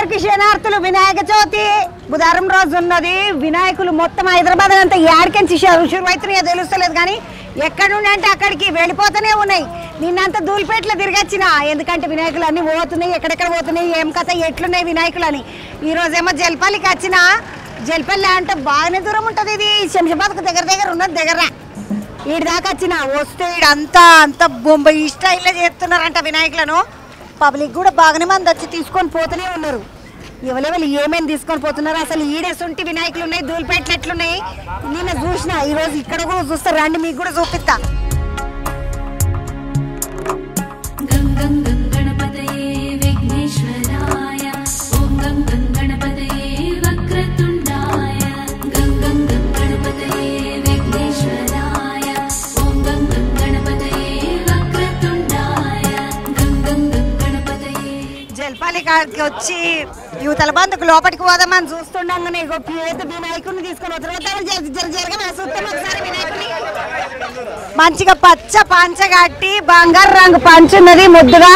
అందరికి శనార్థులు. వినాయక చవితి బుధవారం రోజు ఉన్నది. వినాయకులు మొత్తం హైదరాబాద్ అంతా ఏడికెంచి శురువైతున్నాయో తెలుస్తలేదు కానీ ఎక్కడ నుండి అంటే అక్కడికి వెళ్ళిపోతూనే ఉన్నాయి. నిన్నంతా ధూళిపేటలో తిరిగొచ్చిన, ఎందుకంటే వినాయకులు అన్ని పోతున్నాయి, ఎక్కడెక్కడ పోతున్నాయి, ఏం కథ ఎట్లున్నాయి వినాయకులు అని. ఈరోజేమో జల్పల్లికి వచ్చిన. జల్పల్లి అంటే బాగానే దూరం ఉంటుంది, ఇది శంషాబాద్కు దగ్గర ఉన్నది. దగ్గర ఈడి దాకా వచ్చిన. వస్తే ఈడంతా బొంబాయి స్టైల్లో చేస్తున్నారంట వినాయకులను. పబ్లిక్ కూడా బాగానే మంది వచ్చి తీసుకొని పోతూనే ఉన్నారు. ఎవరెవరు ఏమేమి తీసుకొని పోతున్నారు, అసలు ఈడేసుంటి వినాయకులు ఉన్నాయి, ధూళిపేటలు ఎట్లున్నాయి నిన్న చూసిన. ఈరోజు ఇక్కడ కూడా చూస్తారు, రండి మీకు కూడా చూపిస్తా. జల్పాలికి వచ్చి యువతల బంధుకు లోపలికి పోదామని చూస్తుండగానే పేద వినాయకుడిని తీసుకొని ఒకసారి వినాయకుడిని మంచిగా పచ్చ పంచ కట్టి బంగారు రంగు పంచున్నది, ముద్దుగా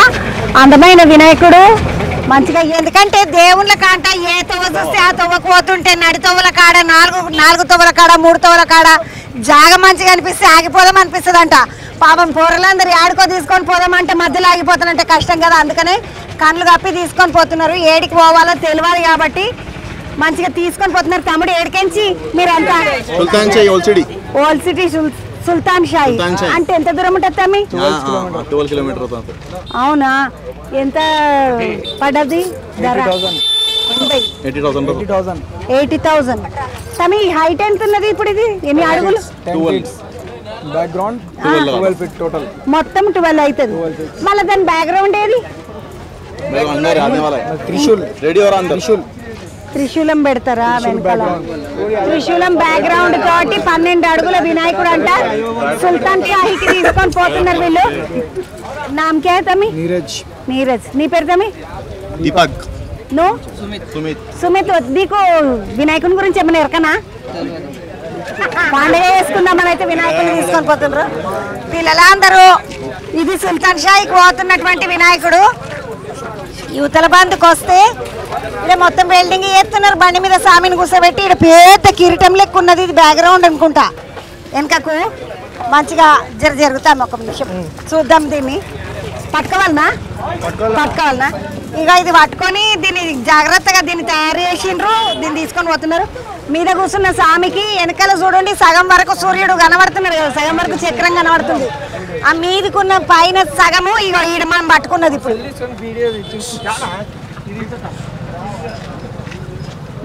అందమైన వినాయకుడు మంచిగా. ఎందుకంటే దేవుళ్ళ కాంట ఏ తవ్వ చూస్తే ఆ తవ్వకు పోతుంటే నడి తవ్వల కాడ, నాలుగు తవ్వల కాడ, 3 తవ్వల కాడ జాగ మంచిగా అనిపిస్తే ఆగిపోదాం అనిపిస్తుంది అంట. పాపం పోరలందరూ ఆడుకో తీసుకొని పోదామంటే మధ్యలో ఆగిపోతానంటే కష్టం కదా, అందుకనే కళ్ళు కప్పి తీసుకొని పోతున్నారు. ఏడికి పోవాలో తెలియాలి కాబట్టి మంచిగా తీసుకొని పోతున్నారు. తమ్ముడు ఏడికెంచి మీరంతా? ఓల్డ్ సిటీ సుల్తాన్ షాయి అంటే ఎంత దూరం ఉంటుంది తమ్మి? 12 కిలోమీటర్. అవునా, ఎంత పడ్డది ధర? 80,000. తమ్మి హైట్ ఎంత ఉన్నది ఇప్పుడు? ఇది ఎన్ని అడుగులు? మొత్తం 12 అవుతుంది. మళ్ళీ దాని బ్యాక్గ్రౌండ్ ఏది? త్రిశూలం పెడతారా వెనకాల? త్రిశూలం బ్యాక్గ్రౌండ్ తోటి 12 అడుగుల వినాయకుడు అంట. సుల్తాన్ షాహీకి తీసుకొని పోతున్నారు వీళ్ళు. నామకే తమ్మి? నీరజ్. నీ పేరు తమ్మి? దీపక్. నువ్వు? సుమిత్. నీకు వినాయకుని గురించి ఏమైనా ఎరకనా? పండుగ వేసుకుందామని అయితే వినాయకుడిని తీసుకొని పోతున్నారు పిల్లలందరూ. ఇది సుల్తాన్ షాహీకి పోతున్నటువంటి వినాయకుడు. యువతల బంధుకు వస్తే ఇక్కడ మొత్తం బిల్డింగ్ చేస్తున్నారు. బండి మీద సామిని కూర్చోబెట్టి ఇక్కడ పెద్ద కిరీటం లెక్క ఉన్నది. ఇది బ్యాక్గ్రౌండ్ అనుకుంటా. వెనకకు మంచిగా జరుగుతాం. ఒక నిమిషం చూద్దాం. దీన్ని పట్టుకోవాలనా? ఇక ఇది పట్టుకొని దీన్ని జాగ్రత్తగా దీన్ని తయారు చేసిండ్రు. దీన్ని తీసుకొని పోతున్నారు. మీద కూర్చున్న స్వామికి వెనకాల చూడండి సగం వరకు సూర్యుడు కనబడుతున్నాడు కదా, సగం వరకు చక్రం కనబడుతుంది. ఆ మీదకున్న పైన సగము ఇక ఈడ మనం పట్టుకున్నది. ఇప్పుడు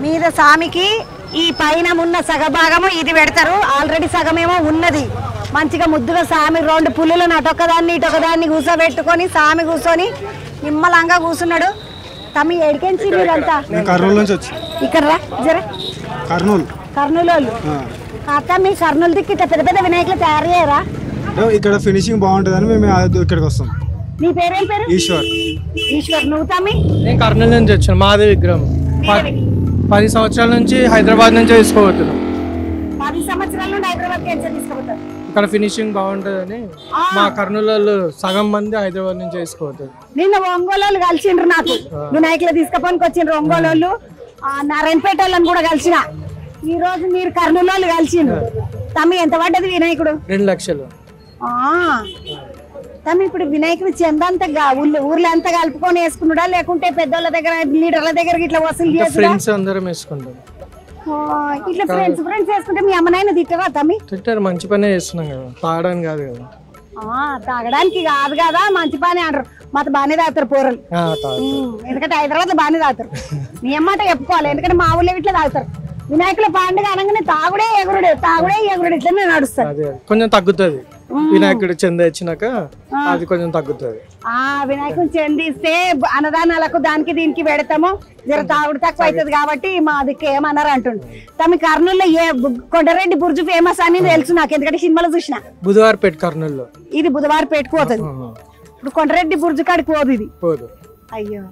మీద స్వామికి ఈ పైన ఉన్న సగభాగము ఇది పెడతారు. ఆల్రెడీ సగమేమో ఉన్నది. మంచిగా ముద్దుగా స్వామి 2 పుల్లులను అటొక్కదాన్ని ఇటొకదాన్ని కూర్చోబెట్టుకొని స్వామి కూర్చొని నిమ్మలంగా కూర్చున్నాడు. తమ్మి ఏడికెంచి మీరంతా? ఇక్కడ రా జర. కర్నూలు వాళ్ళు. మీ కర్నూలు దిక్కు ఇట్లా పెద్ద పెద్ద వినాయకులు తయారు చేయరా? ఇక్కడ ఫినిషింగ్ బాగుంటుందని మేము ఇక్కడికి వస్తాం. నీ పేరేం పేరు? ఈశ్వర్. నువ్వు తమ్మి? నేను కర్నూలు నుంచి వచ్చాను. మాదే విగ్రహం 10 సంవత్సరాల నుంచి హైదరాబాద్ నుంచి తీసుకోబోతున్నాం. 10 సంవత్సరాల నుండి హైదరాబాద్ తీసుకోబోతారు. ఇక్కడ ఫినిషింగ్ బాగుంటుందని మా కర్నూలు సగం మంది హైదరాబాద్ నుంచి తీసుకోబోతారు. నిన్న ఒంగోలు కలిసిండ్రు. నాకు వినాయకులు తీసుకపోనికి వచ్చిండ్రు ఒంగోలు, నారాయణపేట వాళ్ళని కూడా కలిసిన. ఈ రోజు మీరు కర్నూలు కలిసిండ్రు. తమ్మి ఎంత పడ్డది వినాయకుడు? 2 లక్షలు. తమ్మి ఇప్పుడు వినాయకుడు చెందంతా ఊర్లో అంతా కలుపుకొని వేసుకున్నాడా, లేకుంటే పెద్దోళ్ళ దగ్గర లీడర్ల దగ్గర ఇట్లా వసూలు చేస్తారా? ఫ్రెండ్స్ అందరం వేసుకుంటాం. ఇట్లా ఫ్రెండ్స్ వేసుకుంటే మీ అమ్మనైనా తిట్టరా తమ్మి? తిట్టారు, మంచి పనే చేస్తున్నాం కదా, తాగడానికి కాదు కదా. తాగడానికి కాదు కదా, మంచి పని అంటారు. మాతో బాగానే తాగుతారు పోరలు. ఎందుకంటే హైదరాబాద్ లో బాగానే తాగుతారు. మీ అమ్మాట చెప్పుకోవాలి, ఎందుకంటే మా ఊళ్ళో ఇట్లా తాగుతారు. వినాయకుల పండుగ అనగానే తాగుడే ఎగురుడే ఇట్లనే నడుస్తారు. కొంచెం తగ్గుతుంది వినాయకుడు చెంద ఇచ్చినాక, అది కొంచెం తగ్గుతుంది. వినాయకుడు చెందిస్తే అన్నదానాలకు దానికి దీనికి పెడతాము. జర తాగుడు తక్కువ అవుతుంది కాబట్టి మా దిక్కు ఏమన్నారు అంటుండు. తమ కర్నూలులో కొండరెడ్డి బుర్జు ఫేమస్ అని తెలుసు నాకు, ఎందుకంటే సినిమాలో చూసిన. బుధవారపేట కర్నూలులో. ఇది బుధవారపేటకు పోతుంది. ఇప్పుడు కొండరెడ్డి బుర్జు కాడికి పోదు ఇది. అయ్యో,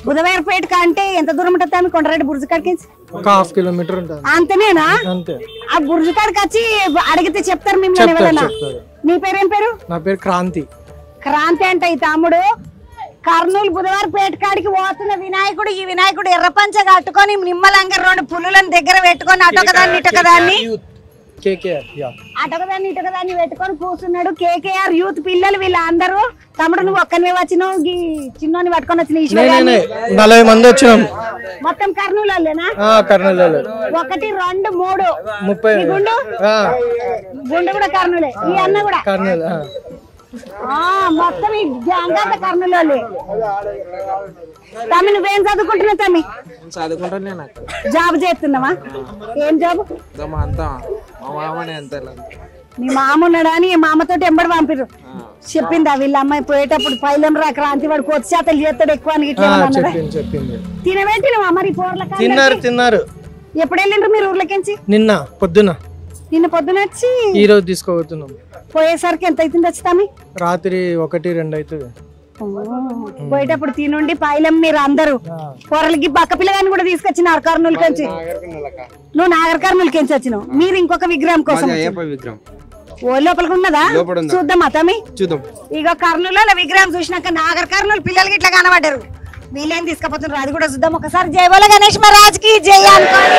బుధవారపేట అంటే ఎంత దూరం ఉంటుంది కొండరెడ్డి బుర్జు కాడికి? ఒక 1/2 కిలోమీటర్ ఉంటుంది. అంతేనేనా? అంతే. ఆ బుర్జు కాడికి వచ్చి అడిగితే చెప్తారు మిమ్మల్ని. నీ పేరేం పేరు? నా పేరు క్రాంతి. క్రాంతి అంటే ఈ తమ్ముడు కర్నూలు బుధవారం పేటకాడికి పోతున్న వినాయకుడు, ఈ వినాయకుడు ఎర్రపంచ కట్టుకొని నిమ్మలంగా 2 పుల్లులను దగ్గర పెట్టుకొని అటొకదాన్ని ఇటొకదాన్ని అటొకదాన్ని పెట్టుకొని కూర్చున్నాడు. కేకేఆర్ యూత్ పిల్లలు వీళ్ళందరూ. తమ్ముడు నువ్వు ఒక్కనే వచ్చినావు, చిన్నోని పట్టుకొని వచ్చిన 40 మంది వచ్చినాం మొత్తం కర్నూలు వాళ్ళేనా? కర్నూలు 1 2 3 30 గుండు కూడా కర్నూలే, ఈ అన్న కూడా కర్నూలు. మొత్తం ఈ అంతా కర్నూలు వాళ్ళే. తమ్మి నువ్వేం చదువుకుంటున్నావు? తమ్మి చదువుకుంటున్నా. జాబ్ చేస్తున్నావా? ఏం జాబ్? మీ మామ ఉన్నాడా అని మామతో ఎంబడి పంపిరు. చెప్పిందా వీళ్ళ అమ్మాయి పోయేటప్పుడు పైలం రా క్రాంతి వాడు కొత్త చేతలు చేస్తాడు ఎక్కువ అని తినబెట్టినవా మరి? తిన్నారు. ఎప్పుడు వెళ్ళిండ్రు మీరు ఊర్లకించి? నిన్న పొద్దున వచ్చి ఈ రోజు తీసుకోబోతున్నాం. పోయేసరికి ఎంత అవుతుంది వచ్చి తమ్మి? రాత్రి 1 2 అవుతుంది. పోయేటప్పుడు తినుండి పైలం మీరు అందరూ కూరలకి పక్క పిల్లగాని కూడా తీసుకొచ్చినారు కర్నూలు నుంచి. నువ్వు నాగర్ కర్నూలు నుంచి వచ్చినావు, మీరు ఇంకొక విగ్రహం కోసం. ఓ లోపలికి ఉన్నదా? చూద్దామా తమ్మి? చూద్దాం. ఇక కర్నూలు విగ్రహం చూసినాక నాగర్ కర్నూలు పిల్లలకి ఇట్లా కనబడ్డారు. వీళ్ళేం తీసుకుపోతున్నారు అది కూడా చూద్దాం ఒకసారి. జై బోలో గణేష్ మహారాజ్ కి జై అనుకోని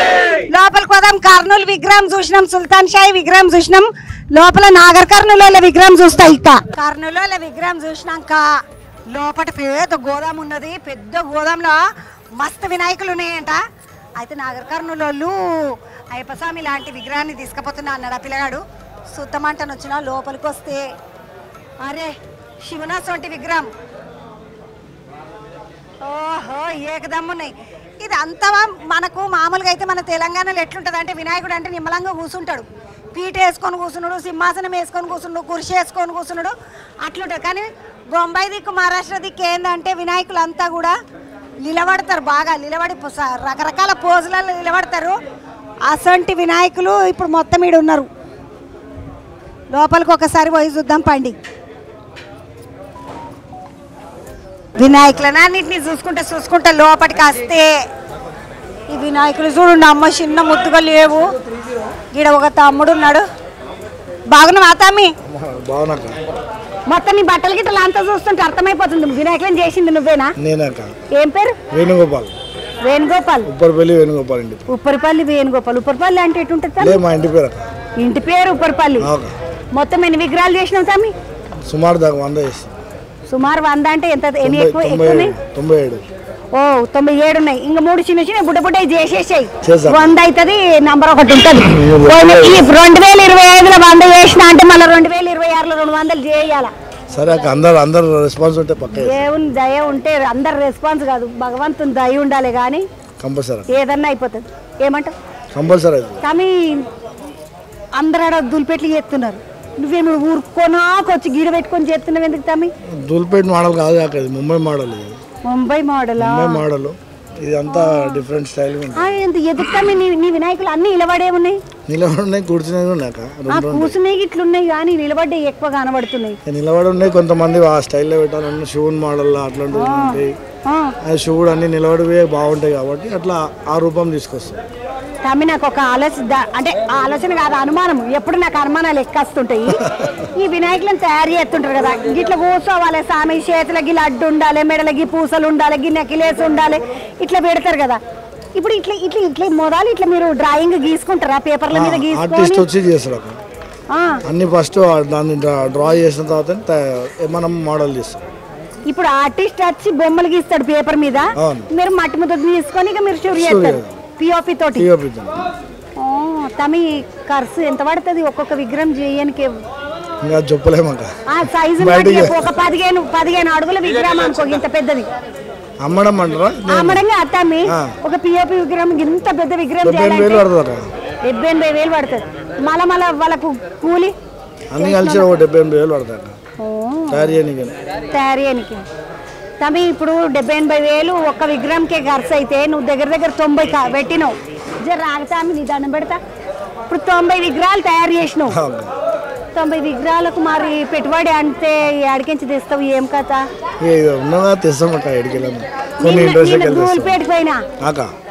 లోపలికి పోదాం. కర్నూలు విగ్రహం చూసినాం, సుల్తాన్ షాయి విగ్రహం చూసినాం. లోపల నాగర్ కర్నూలు విగ్రహం చూస్తా. ఇక కర్నూలు విగ్రహం చూసినాక లోపల పెద్ద గోదాం ఉన్నది. పెద్ద గోదాంలో మస్తు వినాయకులు ఉన్నాయంట. అయితే నాగర్ కర్నూలు వాళ్ళు అయ్యప్ప స్వామి లాంటి విగ్రహాన్ని తీసుకుపోతున్నా అన్నాడు ఆ పిల్లగాడు. సుత్తమంటను వచ్చిన లోపలికి వస్తే అరే శివనాథ్ వంటి విగ్రహం. ఓహో ఏకదమ్మున్నాయి. ఇది అంతా మనకు మామూలుగా అయితే మన తెలంగాణలో ఎట్లుంటుంది అంటే వినాయకుడు అంటే నిమ్మలంగా కూర్చుంటాడు. పీట వేసుకొని కూర్చున్నాడు, సింహాసనం వేసుకొని కూర్చున్నాడు, కుర్చీ వేసుకొని కూర్చున్నాడు అట్లుంటుంది. కానీ బొంబాయి దిక్కు మహారాష్ట్ర దిక్కు ఏంటంటే వినాయకులు అంతా కూడా నిలబడతారు. బాగా నిలబడి రకరకాల పోజులలో నిలబడతారు. అసంటి వినాయకులు ఇప్పుడు మొత్తం ఈడు ఉన్నారు. లోపలికి ఒకసారి పోయి చూద్దాం పండి. వినాయకులను అన్నింటినీ చూసుకుంటా లోపలికి వస్తే ఈ వినాయకులు చూడండి అమ్మ చిన్న ముద్దుగా లేవు. ఈడ ఒక తమ్ముడు ఉన్నాడు. బాగున్నావా తమ్మి? మొత్తం నీ బట్టలు గిట్టలు అంతా చూస్తుంటే అర్థమైపోతుంది వినాయకులను చేసింది నువ్వేనా? ఏం పేరు? వేణుగోపాల్. ఉప్పరిపల్లి వేణుగోపాల్. ఉప్పరిపల్లి అంటే ఎటు ఉంటుంది? ఇంటి పేరు ఉప్పరిపల్లి. మొత్తం ఎన్ని విగ్రహాలు చేసినావు తమ్మి? సుమారు 100. సుమారు 100 అంటే ఎంత? ఎన్ని ఎక్కువ? 97. ఓ 97 ఉన్నాయి. ఇంకా 3 చిన్న బుడ్డ చేసేసాయి. 100 అవుతుంది. నంబర్ 1 ఉంటుంది. 2025లో 100 చేసిన అంటే మళ్ళీ 2026లో 200 చేయాలా? సరే అందరు రెస్పాన్స్ ఉంటే పక్క. దేవుని దయ ఉంటే అందరు రెస్పాన్స్ కాదు, భగవంతుని దయ ఉండాలి కానీ కంపల్సరీ ఏదన్నా అయిపోతుంది. ఏమంటావు? కంపల్సరీ. కానీ అందరు ఆడ దులిపెట్లు చేస్తున్నారు. నువ్వేమి ఊరుకోనాకొచ్చి గీడ పెట్టుకొని చేస్తున్నావు ఎందుకు తమ్మి? దుల్పేట మోడల్ కాదు అక్కడ, ముంబై మోడల్. ముంబై మోడల్ ఇదంతా డిఫరెంట్ స్టైల్. ఎందుకు తమ్మి నీ వినాయకులు అన్ని నిలబడే ఉన్నాయి? నిలబడి కూర్చునేవి ఉన్నాయి. కూర్చునేవి ఇట్లున్నాయి కానీ నిలబడ్డే ఎక్కువ కనబడుతున్నాయి. నిలబడి ఉన్నాయి. కొంతమంది ఆ స్టైల్లో పెట్టాలన్న శివుని మోడల్ అట్లాంటివి ఉంటాయి. శివుడు అన్ని నిలబడివే బాగుంటాయి కాబట్టి అట్లా ఆ రూపం తీసుకొస్తాయి. తమ్మి నాకు ఒక ఆలోచన కాదు, అనుమానం. ఎప్పుడు నాకు అనుమానాలు ఎక్కొస్తుంటాయి. ఈ వినాయకులను తయారు చేస్తుంటారు కదా, ఇట్లా కూర్చోవాలి స్వామి, చేతులకి లడ్డు ఉండాలి, మెడలకి పూసలు ఉండాలి, నెక్లెస్ ఉండాలి, ఇట్లా పెడతారు కదా. ఇప్పుడు ఇట్లా ఇట్లా ఇట్లా మొదలు ఇట్లా మీరు డ్రాయింగ్ గీసుకుంటారా? పేపర్ల మీద గీసుకొని అన్ని ఫస్ట్ దాన్ని డ్రా చేసిన తర్వాత మనం మోడల్ చేస్తాం. ఇప్పుడు ఆర్టిస్ట్ వచ్చి బొమ్మలు గీస్తాడు పేపర్ మీద, మీరు మట్టి ముద్ద తీసుకొని ఇక మీరు షూర్ చేస్తారు పిఓపి తోటి. తమి ఖర్చు ఎంత పడుతుంది ఒక్కొక్క విగ్రహం చేయడానికి? చెప్పలేము. సైజు ఒక 15 అడుగుల విగ్రహం అనుకో, ఇంత పెద్దది అమ్మడం అంటారా? అమ్మడంగా అత్తమ్మి ఒక పిఓపి విగ్రహం ఇంత పెద్ద విగ్రహం 78,000 పడుతుంది. మళ్ళా వాళ్ళకు కూలి అన్ని కలిసి 78,000 పడుతుంది తయారు చేయడానికి. తమ్మి ఇప్పుడు 78,000 ఒక్క విగ్రహంకే ఖర్చు అయితే నువ్వు దగ్గర 90 పెట్టినావు. జర రాగతామి నీ దండం పెడతా. ఇప్పుడు 90 విగ్రహాలు తయారు చేసినావు. 90 విగ్రహాలకు మరి పెట్టుబడి అంటే ఏడికించి తెస్తావు? ఏం కథ? దూలిపేటపోయినా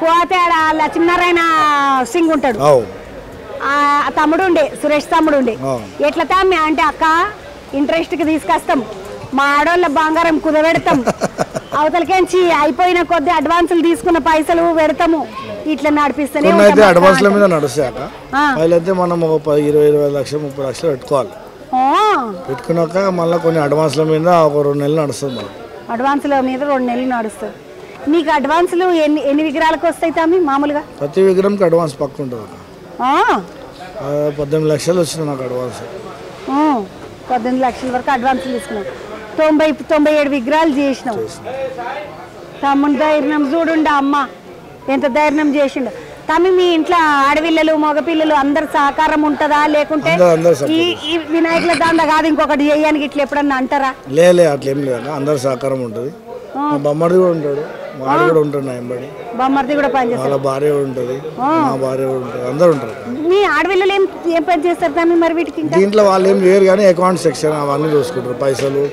పోతే లక్ష్మీనారాయణ సింగ్ ఉంటాడు, తమ్ముడు ఉండే సురేష్ తమ్ముడు ఉండే. ఎట్లా తమ్మి అంటే అక్క ఇంట్రెస్ట్ కి తీసుకొస్తాం, మా ఆడోళ్ళ బంగారం కుదబెడతాం అవతలకేంచి అయిపోయిన కొద్ది అడ్వాన్సులు తీసుకున్న పైసలు పెడతాము ఇట్లా నడిపిస్తేనే అయితే అడ్వాన్స్ల మీద నడుస్తాక అయితే మనం ఒక 10-20 లక్షలు 30 లక్షలు పెట్టుకోవాలి పెట్టుకున్నాక మళ్ళీ కొన్ని అడ్వాన్స్ల మీద ఒక 2 నెలలు నడుస్తుంది మనం అడ్వాన్సుల మీద 2 నెలలు నడుస్తుంది నీకు అడ్వాన్సులు ఎన్ని విగ్రహాలకు వస్తాయి తమ్మి మామూలుగా ప్రతి విగ్రహంకి అడ్వాన్స్ పక్క ఉంటుంది 18 లక్షలు వచ్చింది నాకు అడ్వాన్స్ 18 లక్షల వరకు అడ్వాన్సులు తీసుకున్నావు 97 విగ్రహాలు చేసినావు తమ్ముని ధైర్యం చూడుండ అమ్మ ఎంత ధైర్యం చేసిండు తమ్మి మీ ఇంట్లో ఆడపిల్లలు మగపిల్లలు అందరు సహకారం ఉంటుందా లేకుంటే ఈ వినాయకుల దండ కాదు ఇంకొకటి చేయడానికి ఇట్లా ఎప్పుడన్నా అంటారా లేలే అట్లా ఏం లేదు అందరు సహకారం ఉంటుంది బొమ్మడి కూడా ఉంటాడు వాడు కూడా ఉంటాడు నా ఎంబడి బొమ్మర్ది కూడా పనిచేస్తారు వాళ్ళ భార్య ఉంటుంది మా భార్య కూడా ఉంటుంది అందరు ఉంటారు మీ ఆడపిల్లలు ఏం పని చేస్తారు తమ్మి మరి వీటికి దీంట్లో వాళ్ళు ఏం లేరు కానీ అకౌంట్ సెక్షన్ అవన్నీ చూసుకుంటారు పైసలు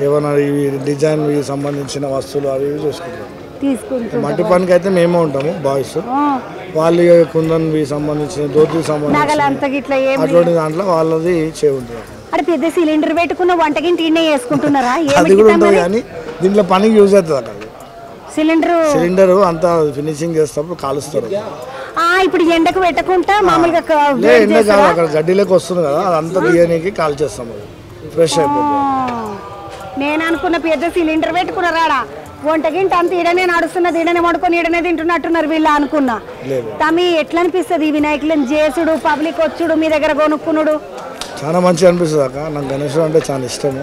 ఏమైనా ఇవి డిజైన్ సంబంధించిన వస్తువులు అవి చూసుకుంటారు మట్టి పనికి అయితే మేమే ఉంటాము బాయ్స్ వాళ్ళు కుందన్ సంబంధించిన దోతికి సంబంధించిన అటువంటి దాంట్లో వాళ్ళది ఉంటుంది అక్కడ పెద్ద సిలిండర్ పెట్టుకున్న వంటకింటి వేసుకుంటున్నారా అది కూడా ఉంటుంది కానీ దీంట్లో పనికి యూజ్ అవుతుంది అక్కడ సిలిండర్ అంతా ఫినిషింగ్ చేసేటప్పుడు కాలుస్తారు ఇప్పుడు ఎండకు పెట్టకుండా మామూలుగా ఎండ కాదు అక్కడ గడ్డిలోకి వస్తుంది కదా అదంతా తీయడానికి కాల్ చేస్తాం ఫ్రెష్ అయిపోతుంది నేను అనుకున్న పెద్ద సిలిండర్ పెట్టుకున్నారా వంటకింటి అంత ఈడనే నడుస్తున్నది ఈడనే పడుకొని ఈడనే తింటున్నట్టున్నారు వీళ్ళు అనుకున్నా తమ్మి ఎట్లా అనిపిస్తుంది వినాయకులను చేసుడు పబ్లిక్ వచ్చుడు మీ దగ్గర కొనుక్కునుడు చాలా మంచిగా అనిపిస్తుంది అక్క నాకు గణేశుడు అంటే చాలా ఇష్టము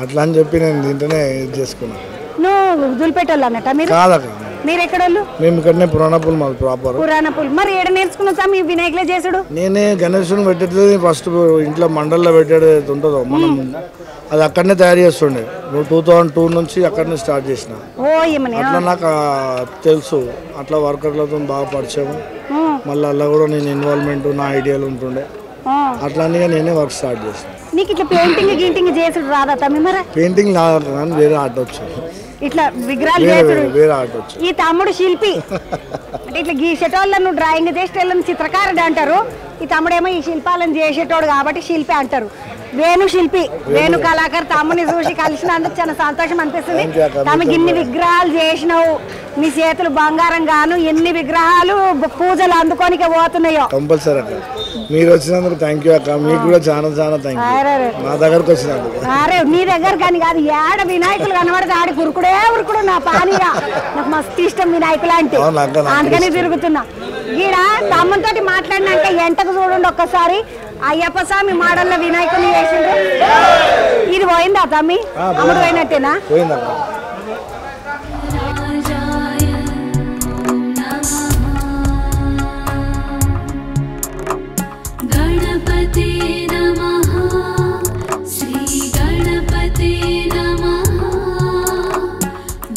అట్లా అని చెప్పి నేను దీంట్లోనే ఇది చేసుకున్నాను నువ్వు దులిపెట్టోళ్ళు అన్నట్ట మీరు కాదక్క మీరు ఎక్కడోళ్ళు మేము ఇక్కడనే పురాణపూల్ మాది ప్రాపర్ పురాణపూల్ మరి ఏడ నేర్చుకున్నావు సార్ మీ వినాయకులే చేసుడు నేనే గణేశుని పెట్టేది ఫస్ట్ ఇంట్లో మండల్లో పెట్టేది ఉంటుందో మనం అది అక్కడనే తయారు చేస్తుండే 2002 నుంచి అక్కడనే స్టార్ట్ చేసిన అట్లా నాకు తెలుసు అట్లా వర్కర్లతో బాగా పరిచయం మళ్ళీ అలా కూడా నేను ఇన్వాల్వ్మెంట్ నా ఐడియాలు ఉంటుండే అట్లానే నేనే వర్క్ స్టార్ట్ చేసిన నీకు ఇట్లా పెయింటింగ్ చేసుడు రాదా తమ్మి మరి పెయింటింగ్ కానీ వేరే ఆర్ట్ వచ్చాను ఇట్లా విగ్రహాలు చేసుడు వేరే ఆర్ట్ వచ్చి ఈ తమ్ముడు శిల్పి అంటే ఇట్లా గీసేటోళ్ళను డ్రాయింగ్ చేసేటోళ్ళని చిత్రకారుడు అంటారు ఈ తమ్ముడేమో ఈ శిల్పాలను చేసేటోడు కాబట్టి శిల్పి అంటారు వేణు శిల్పి వేణు కళాకారు తమ్ముని చూసి కలిసినందుకు చాలా సంతోషం అనిపిస్తుంది తమకి ఇన్ని విగ్రహాలు చేసినావు నీ చేతులు బంగారం గాను ఎన్ని విగ్రహాలు పూజలు అందుకోనికే పోతున్నాయో కంపల్సరీ అక్క మీరు వచ్చినందుకు థ్యాంక్ యూ అక్క మీకు కూడా చాలా చాలా థ్యాంక్ యూ నా దగ్గరకు వచ్చినందుకు అరే నీ దగ్గర కానీ కాదు ఏడ వినాయకులు కనబడితే ఆడి ఉరుకుడు నా పానీయ నాకు మస్తు ఇష్టం వినాయకులు అంటే అందుకని తిరుగుతున్నా ఈడ తమ్మునితోటి మాట్లాడినాక ఎంటకు చూడండి ఒక్కసారి అయ్యప్ప స్వామి మోడల్లో వినాయకుని చేసిండు ఇది పోయిందా తమ్మి అమ్ముడు పోయినట్టేనా గణపతే నమః శ్రీ గణపతే నమః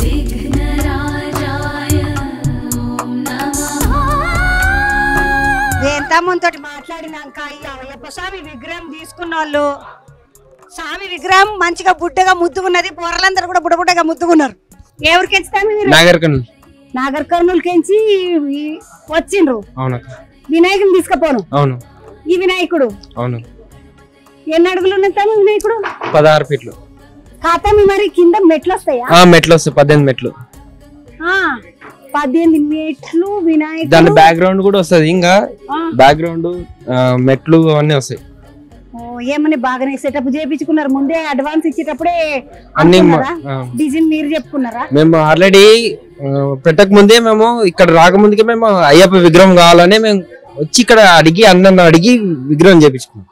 విఘ్నరాజాయ ఓం నమః తమ్మునితోటి మాట్లాడినాక అయ్యప్ప స్వామి విగ్రహం తీసుకున్న వాళ్ళు స్వామి విగ్రహం మంచిగా బుడ్డగా ముద్దుకున్నది పొరలందరూ కూడా బుడ్డగా ముద్దుకున్నారు ఎవరికి నాగర్ కర్నూలుకెంచి వచ్చిండ్రు వినాయకుని తీసుకపోను అవును ఈ వినాయకుడు అవును ఎన్ని అడుగులు ఉన్నాయి వినాయకుడు 16 ఫీట్లు కాతమి మరి కింద మెట్లు వస్తాయా మెట్లు వస్తాయి 18 మెట్లు 18 మెట్లు వినాయకుడు దాని బ్యాక్గ్రౌండ్ కూడా వస్తుంది ఇంకా బ్యాక్గ్రౌండ్ మెట్లు అవన్నీ వస్తాయి ఏమని బాగానే సెటప్ చేయించుకున్నారు ముందే అడ్వాన్స్ ఇచ్చేటప్పుడే డిజైన్ మీరు చెప్పుకున్నారా మేము ఆల్రెడీ పెట్టక ముందే మేము ఇక్కడ రాకముందుకే మేము అయ్యప్ప విగ్రహం కావాలని మేము వచ్చి ఇక్కడ అడిగి అందరిని అడిగి విగ్రహం చేయించుకున్నాం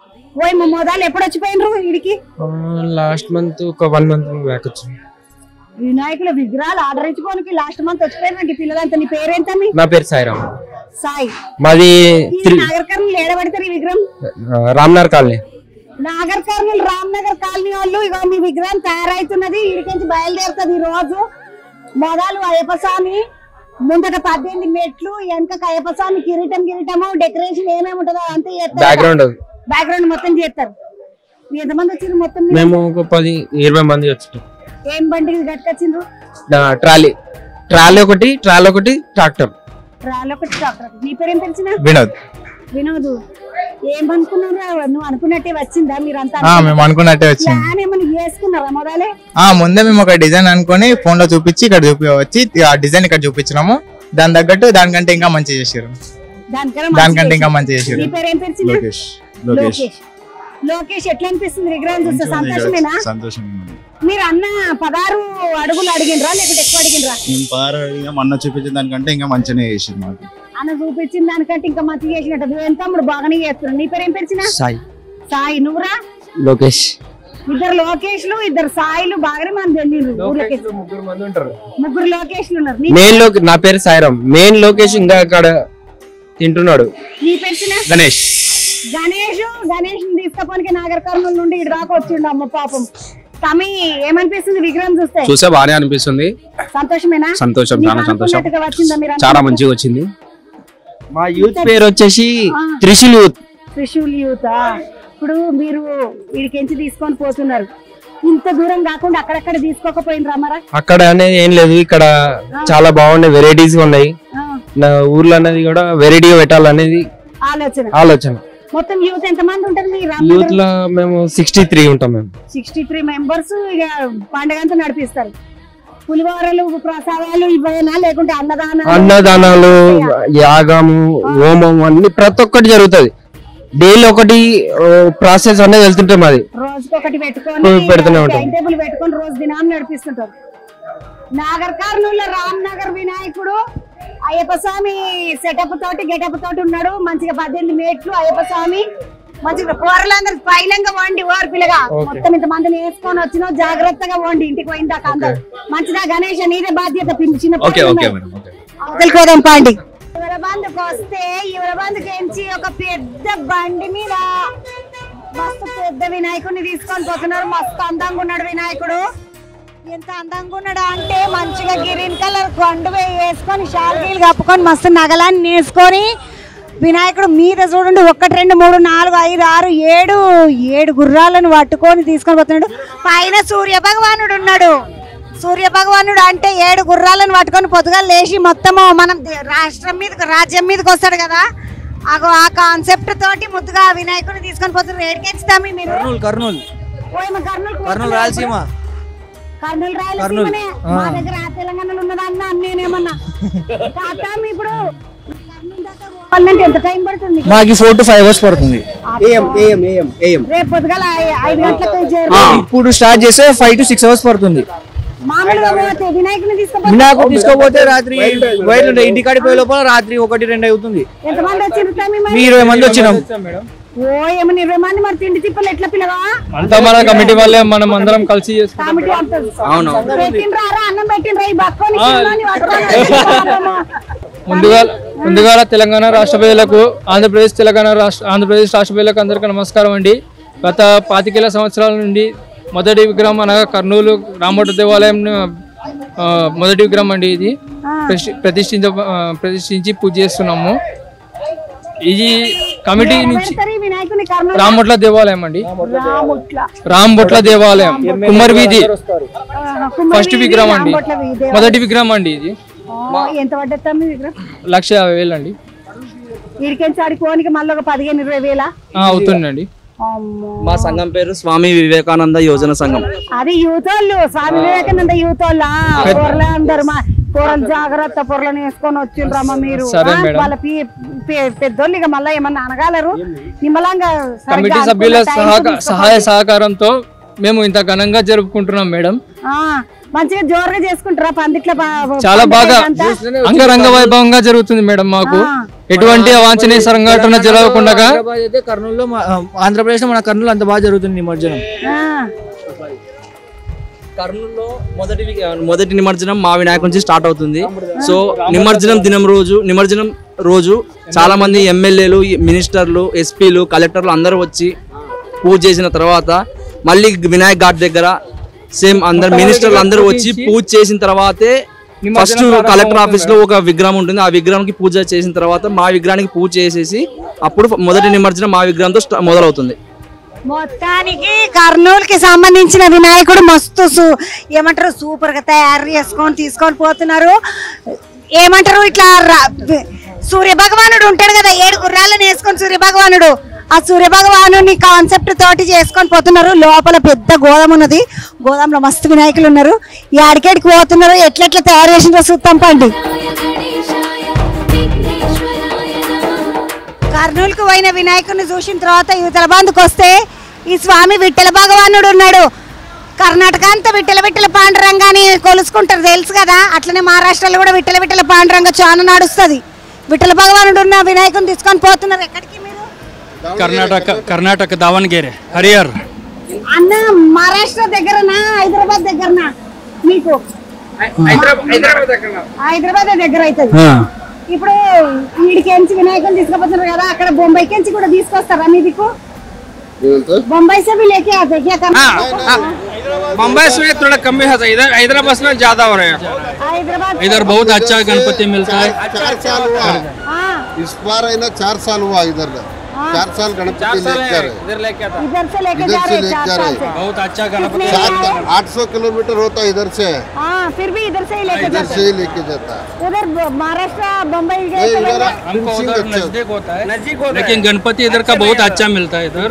మోదాలు ఎప్పుడు వచ్చిపోయినరు వీడికి లాస్ట్ మంత్ ఒక 1 మంత్ బ్యాక్ వచ్చింది వినాయకుల విగ్రహాలు ఆర్డర్ ఇచ్చుకోనికి లాస్ట్ మంత్ వచ్చిపోయిన పిల్లలంతా నీ పేరేంత నా పేరు సాయిరామ్ సాయి మాది నాగర్ కర్నూలు ఏడబడతారు ఈ విగ్రహం రామ్నగర్ కాలనీ నాగర్ కర్నూలు రామ్నగర్ కాలనీ వాళ్ళు ఇక మీ విగ్రహం తయారైతున్నది ఇక్కడికి బయలుదేరుతుంది ఈ రోజు మొదలు అయ్యప్ప స్వామి ముందట 18 మెట్లు వెనక అయ్యప్ప స్వామి కిరీటము డెకరేషన్ ఏమేమి ఉంటుందో అంతే బ్యాక్గ్రౌండ్ మొత్తం చేస్తారు ఎంతమంది వచ్చిండ్రు మొత్తం మేము ఒక 10-20 మంది వచ్చాం ఏం బండికి కట్టుకొచ్చిండ్రు ట్రాలీ ఒకటి ట్రాక్టర్ నీ పేరేం తెలిసిన వినోద్ ఏమనుకున్నారా నువ్వు అనుకున్నట్టే వచ్చిందా మీరంతా మేము అనుకున్నట్టే వచ్చింది ప్లాన్ ఏమన్నా చేసుకున్నారా మొదలే? ముందే మేము ఒక డిజైన్ అనుకొని ఫోన్ లో చూపించి ఇక్కడ వచ్చి ఆ డిజైన్ ఇక్కడ చూపించినాము. దాని తగ్గట్టు దానికంటే ఇంకా మంచి చేసారు. దానికంటే ఇంకా మంచి చేసారు. లోకేష్. లోకేష్ ఎట్లా అనిపిస్తుంది విగ్రహం చూస్తే? సంతోషమేనా? సంతోషం. మీరు అన్న 16 అడుగులు అడిగినరా లేకపోతే ఎక్కువ అడిగినరా? అన్న చూపించిన దానికంటే ఇంకా మంచిగానే చేసింది మాకు. అన్న చూపించిన దానికంటే ఇంకా మంచిగా చేసినట్టు. నువ్వు ఎంత తమ్ముడు బాగానే చేస్తున్నావు. నీ పేరు ఏం పేరు? సాయి. సాయి. నువ్వురా? లోకేష్. ఇద్దరు లోకేష్లు, ఇద్దరు సాయిలు బాగానే మంది తెలియదు. ముగ్గురు లోకేష్లు ఉన్నారు. మెయిన్ నా పేరు సాయిరామ్. మెయిన్ లోకేష్ ఇంకా అక్కడ తింటున్నాడు. నీ పేరు? గణేష్. గణేష్ తీసుకపోనికి నాగర్ కర్నూలు నుండి ఇటు దాకా వచ్చిండు. అమ్మ పాపం. తమి ఏమనిపిస్తుంది విగ్రహం చూస్తే? చూసే బాగానే అనిపిస్తుంది. సంతోషమేనా? సంతోషం, చాలా సంతోషం. చాలా మంచిగా వచ్చింది. మా యూత్ పేరు వచ్చేసి త్రిశూల్ యూత్. త్రిశూల్ యూత్. ఇప్పుడు మీరు వీడికించి తీసుకొని పోతున్నారు. ఇంత దూరం కాకుండా అక్కడక్కడ తీసుకోకపోయినరా మరి? అక్కడ అనేది ఏం లేదు, ఇక్కడ చాలా బాగున్నాయి, వెరైటీస్ ఉన్నాయి. నా ఊర్లో అనేది కూడా వెరైటీగా పెట్టాలనేది ఆలోచన. మొత్తం యూత్ ఎంత మంది ఉంటారు? యూత్ లో మేము 63 ఉంటాం. మేము 63 మెంబర్స్ ఇక పండుగ అంతా నడిపిస్తారు. పులిహోరలు, ప్రసాదాలు ఇవ్వనా లేకుంటే అన్నదానాలు, యాగము, హోమం అన్ని ప్రతి ఒక్కటి జరుగుతుంది. డైలీ ఒకటి ప్రాసెస్ అనేది వెళ్తుంటాం. అది రోజుకొకటి పెట్టుకొని టైం టేబుల్ పెట్టుకొని రోజు దినాన్ని నడిపిస్తుంటారు. నాగర్ కర్నూలు రామ్నగర్ వినాయకుడు అయ్యప్ప స్వామి సెటప్ తోటి గెటప్ తోటి ఉన్నాడు. మంచిగా 18 మేట్లు అయ్యప్ప స్వామి. మంచిగా కూరలందరూ పైలంగా వండి ఓరు పిల్లగా మొత్తం ఇంత మందిని వేసుకొని వచ్చినా జాగ్రత్తగా వండి ఇంటికి పోయిందాక అందరు. మంచిదా గణేష్? నీదే బాధ్యత. చిన్న అవతలికోదాం పాండి. యువరబందుకు వస్తే యువరబందుకు ఎంచి ఒక పెద్ద బండి మీద మస్తు పెద్ద వినాయకుడిని తీసుకొని పోతున్నారు. మస్తు అందంగా ఉన్నాడు వినాయకుడు. ఎంత అందంగా ఉన్నాడు అంటే మంచిగా గ్రీన్ కలర్ కొండ వేసుకొని షాల్గీలు కప్పుకొని మస్తు నగలాన్ని వేసుకొని వినాయకుడు మీద చూడండి 1 2 3 4 5 6 7 గుర్రాలను పట్టుకొని తీసుకొని పోతున్నాడు. పైన సూర్య భగవానుడు ఉన్నాడు. సూర్య భగవానుడు అంటే 7 గుర్రాలను పట్టుకొని పొద్దుగా లేచి మొత్తము మనం రాజ్యం మీదకి వస్తాడు కదా, ఆ కాన్సెప్ట్ తోటి ముద్దుగా వినాయకుడిని తీసుకొని పోతున్నారు. ఏడికెచ్చుతాము మీరు? కర్నూలు రాయలసీమ. కర్నూలు రాయలసీమనే. మా దగ్గర తెలంగాణలో ఉన్నదన్న నేనేమన్నా ఇప్పుడు ఎంత టైం పడుతుంది? మాకు 4 to 5 hours పడుతుంది. రేపు పొద్దుగాల 5 గంటలకు ఇప్పుడు స్టార్ట్ చేస్తే 5 to 6 hours పడుతుంది. వినాయకుడిని తీసుకోపోతే రాత్రి ఇంటికాడి పోయే లోపల రాత్రి 1 2 అవుతుంది. ఎంతమంది వచ్చారు? 20 మంది వచ్చినాం. 20 మంది. మరి తిండి తిప్పలు ఎట్లా పిల్లవా? అంతా మన కమిటీ వాళ్ళే, మనం అందరం కలిసి అన్నం పెట్టిండ్రా? ఈ బక్కని ముందుగా తెలంగాణ రాష్ట్ర ప్రజలకు, ఆంధ్రప్రదేశ్ రాష్ట్ర ప్రజలకు అందరికీ నమస్కారం అండి. గత 25 సంవత్సరాల నుండి మొదటి విగ్రహం అనగా కర్నూలు రామోట దేవాలయం మొదటి విగ్రహం అండి. ఇది ప్రతిష్ఠించి పూజ చేస్తున్నాము. ఇది కమిటీ నుంచి రామోట్ల దేవాలయం అండి. రాంబొట్ల దేవాలయం కుమ్మరి వీధి ఫస్ట్ విగ్రహం అండి, మొదటి విగ్రహం అండి. ఇది ఎంత పడ్డది విగ్రహం? 1,50,000 అండి. వీడికెంచి ఆడుకోనికి మళ్ళీ ఒక 15-20,000 అవుతుందండి. మా సంఘం పేరు స్వామి వివేకానంద యోజన సంఘం. అది యూత్ వాళ్ళు, స్వామి వివేకానంద యూత్ వాళ్ళ అందరు మా కూరలు జాగ్రత్త పొరలను వేసుకొని వచ్చిండ్రమ్మ మీరు. వాళ్ళ పెద్దోళ్ళు ఇక మళ్ళీ ఏమన్నా అనగలరు. నిమ్మలంగా కమిటీ సభ్యుల సహాయ సహకారంతో మేము ఇంత ఘనంగా జరుపుకుంటున్నాం మేడం. మంచిగా జోరుగా చేసుకుంటారా పందిట్ల? చాలా బాగా అంగరంగ వైభవంగా జరుగుతుంది మేడం. మాకు ఎటువంటి అవాంఛనీయ సంఘటన జరగకుండా కర్నూలులో ఆంధ్రప్రదేశ్ లో మన కర్నూలు అంత బాగా జరుగుతుంది నిమజ్జనం. కర్నూలులో మొదటి నిమజ్జనం మా వినాయకుడి నుంచి స్టార్ట్ అవుతుంది. సో నిమజ్జనం రోజు చాలా మంది ఎమ్మెల్యేలు, మినిస్టర్లు, ఎస్పీలు, కలెక్టర్లు అందరూ వచ్చి పూజ చేసిన తర్వాత మళ్ళీ వినాయక్ ఘాట్ దగ్గర సేమ్ అందరు మినిస్టర్లు అందరూ వచ్చి పూజ చేసిన తర్వాతే ఫస్ట్ కలెక్టర్ ఆఫీస్ లో ఒక విగ్రహం ఉంటుంది. ఆ విగ్రహానికి పూజ చేసిన తర్వాత మా విగ్రహానికి పూజ చేసేసి అప్పుడు మొదటి నిమజ్జనం మా విగ్రహంతో మొదలవుతుంది. మొత్తానికి కర్నూలుకి సంబంధించిన వినాయకుడు మస్తు ఏమంటారు సూపర్ గా తయారు చేసుకొని తీసుకొని పోతున్నారు. ఏమంటారు ఇట్లా సూర్య భగవానుడు ఉంటాడు కదా, 7 గుర్రాలను వేసుకొని సూర్య భగవానుడు ఆ సూర్య భగవాను కాన్సెప్ట్ తోటి చేసుకొని పోతున్నారు. లోపల పెద్ద గోదాం ఉన్నది, గోదాంలో మస్తు వినాయకులు ఉన్నారు. ఈ అడికేడికి పోతున్నారు, ఎట్లెట్లా తయారు చేసిందో చూద్దాం పండి. కర్నూలుకు పోయిన వినాయకుడిని చూసిన తర్వాత యువతల బంధుకు వస్తే ఈ స్వామి విఠల భగవానుడు ఉన్నాడు. కర్ణాటక అంతా విఠల పాండురంగాని కొలుసుకుంటారు తెలుసు కదా, అట్లనే మహారాష్ట్రలో కూడా విఠల పాండురంగ చాలా నడుస్తుంది. విఠల భగవానుడు ఉన్న వినాయకుని తీసుకొని పోతున్నారు. ఎక్కడికి మీరు? కర్ణాటక దావణగిరి హరియర్. అన్న మహారాష్ట్ర దగ్గరనా హైదరాబాద్ దగ్గరనా? మీకు హైదరాబాద్ దగ్గర అవుతుంది. ఇప్పుడు వీడికెంచి వినాయకుని తీసుకుపోతున్నారు కదా, అక్కడ బొంబాయికెంచి కూడా తీసుకొస్తారా మీ దిక్కు? बम्बई से भी लेके आते क्या करना? मुंबई से थोड़ा कम ही है, इधर हैदराबाद में ज्यादा हो रहा है। इधर बहुत अच्छा गणपति मिलता है। 4 साल हुआ इस बार है ना, 4 साल हुआ इधर 4 साल गणपति लेकर इधर लेके आता, इधर से लेके जा रहे हैं। बहुत अच्छा गणपति। 800 किलोमीटर होता है इधर से। फिर भी इधर से ही लेके इधर से ही लेके जाता है। उधर महाराष्ट्र बम्बई हमको उधर नजदीक होता है, लेकिन गणपति इधर का बहुत अच्छा मिलता है इधर।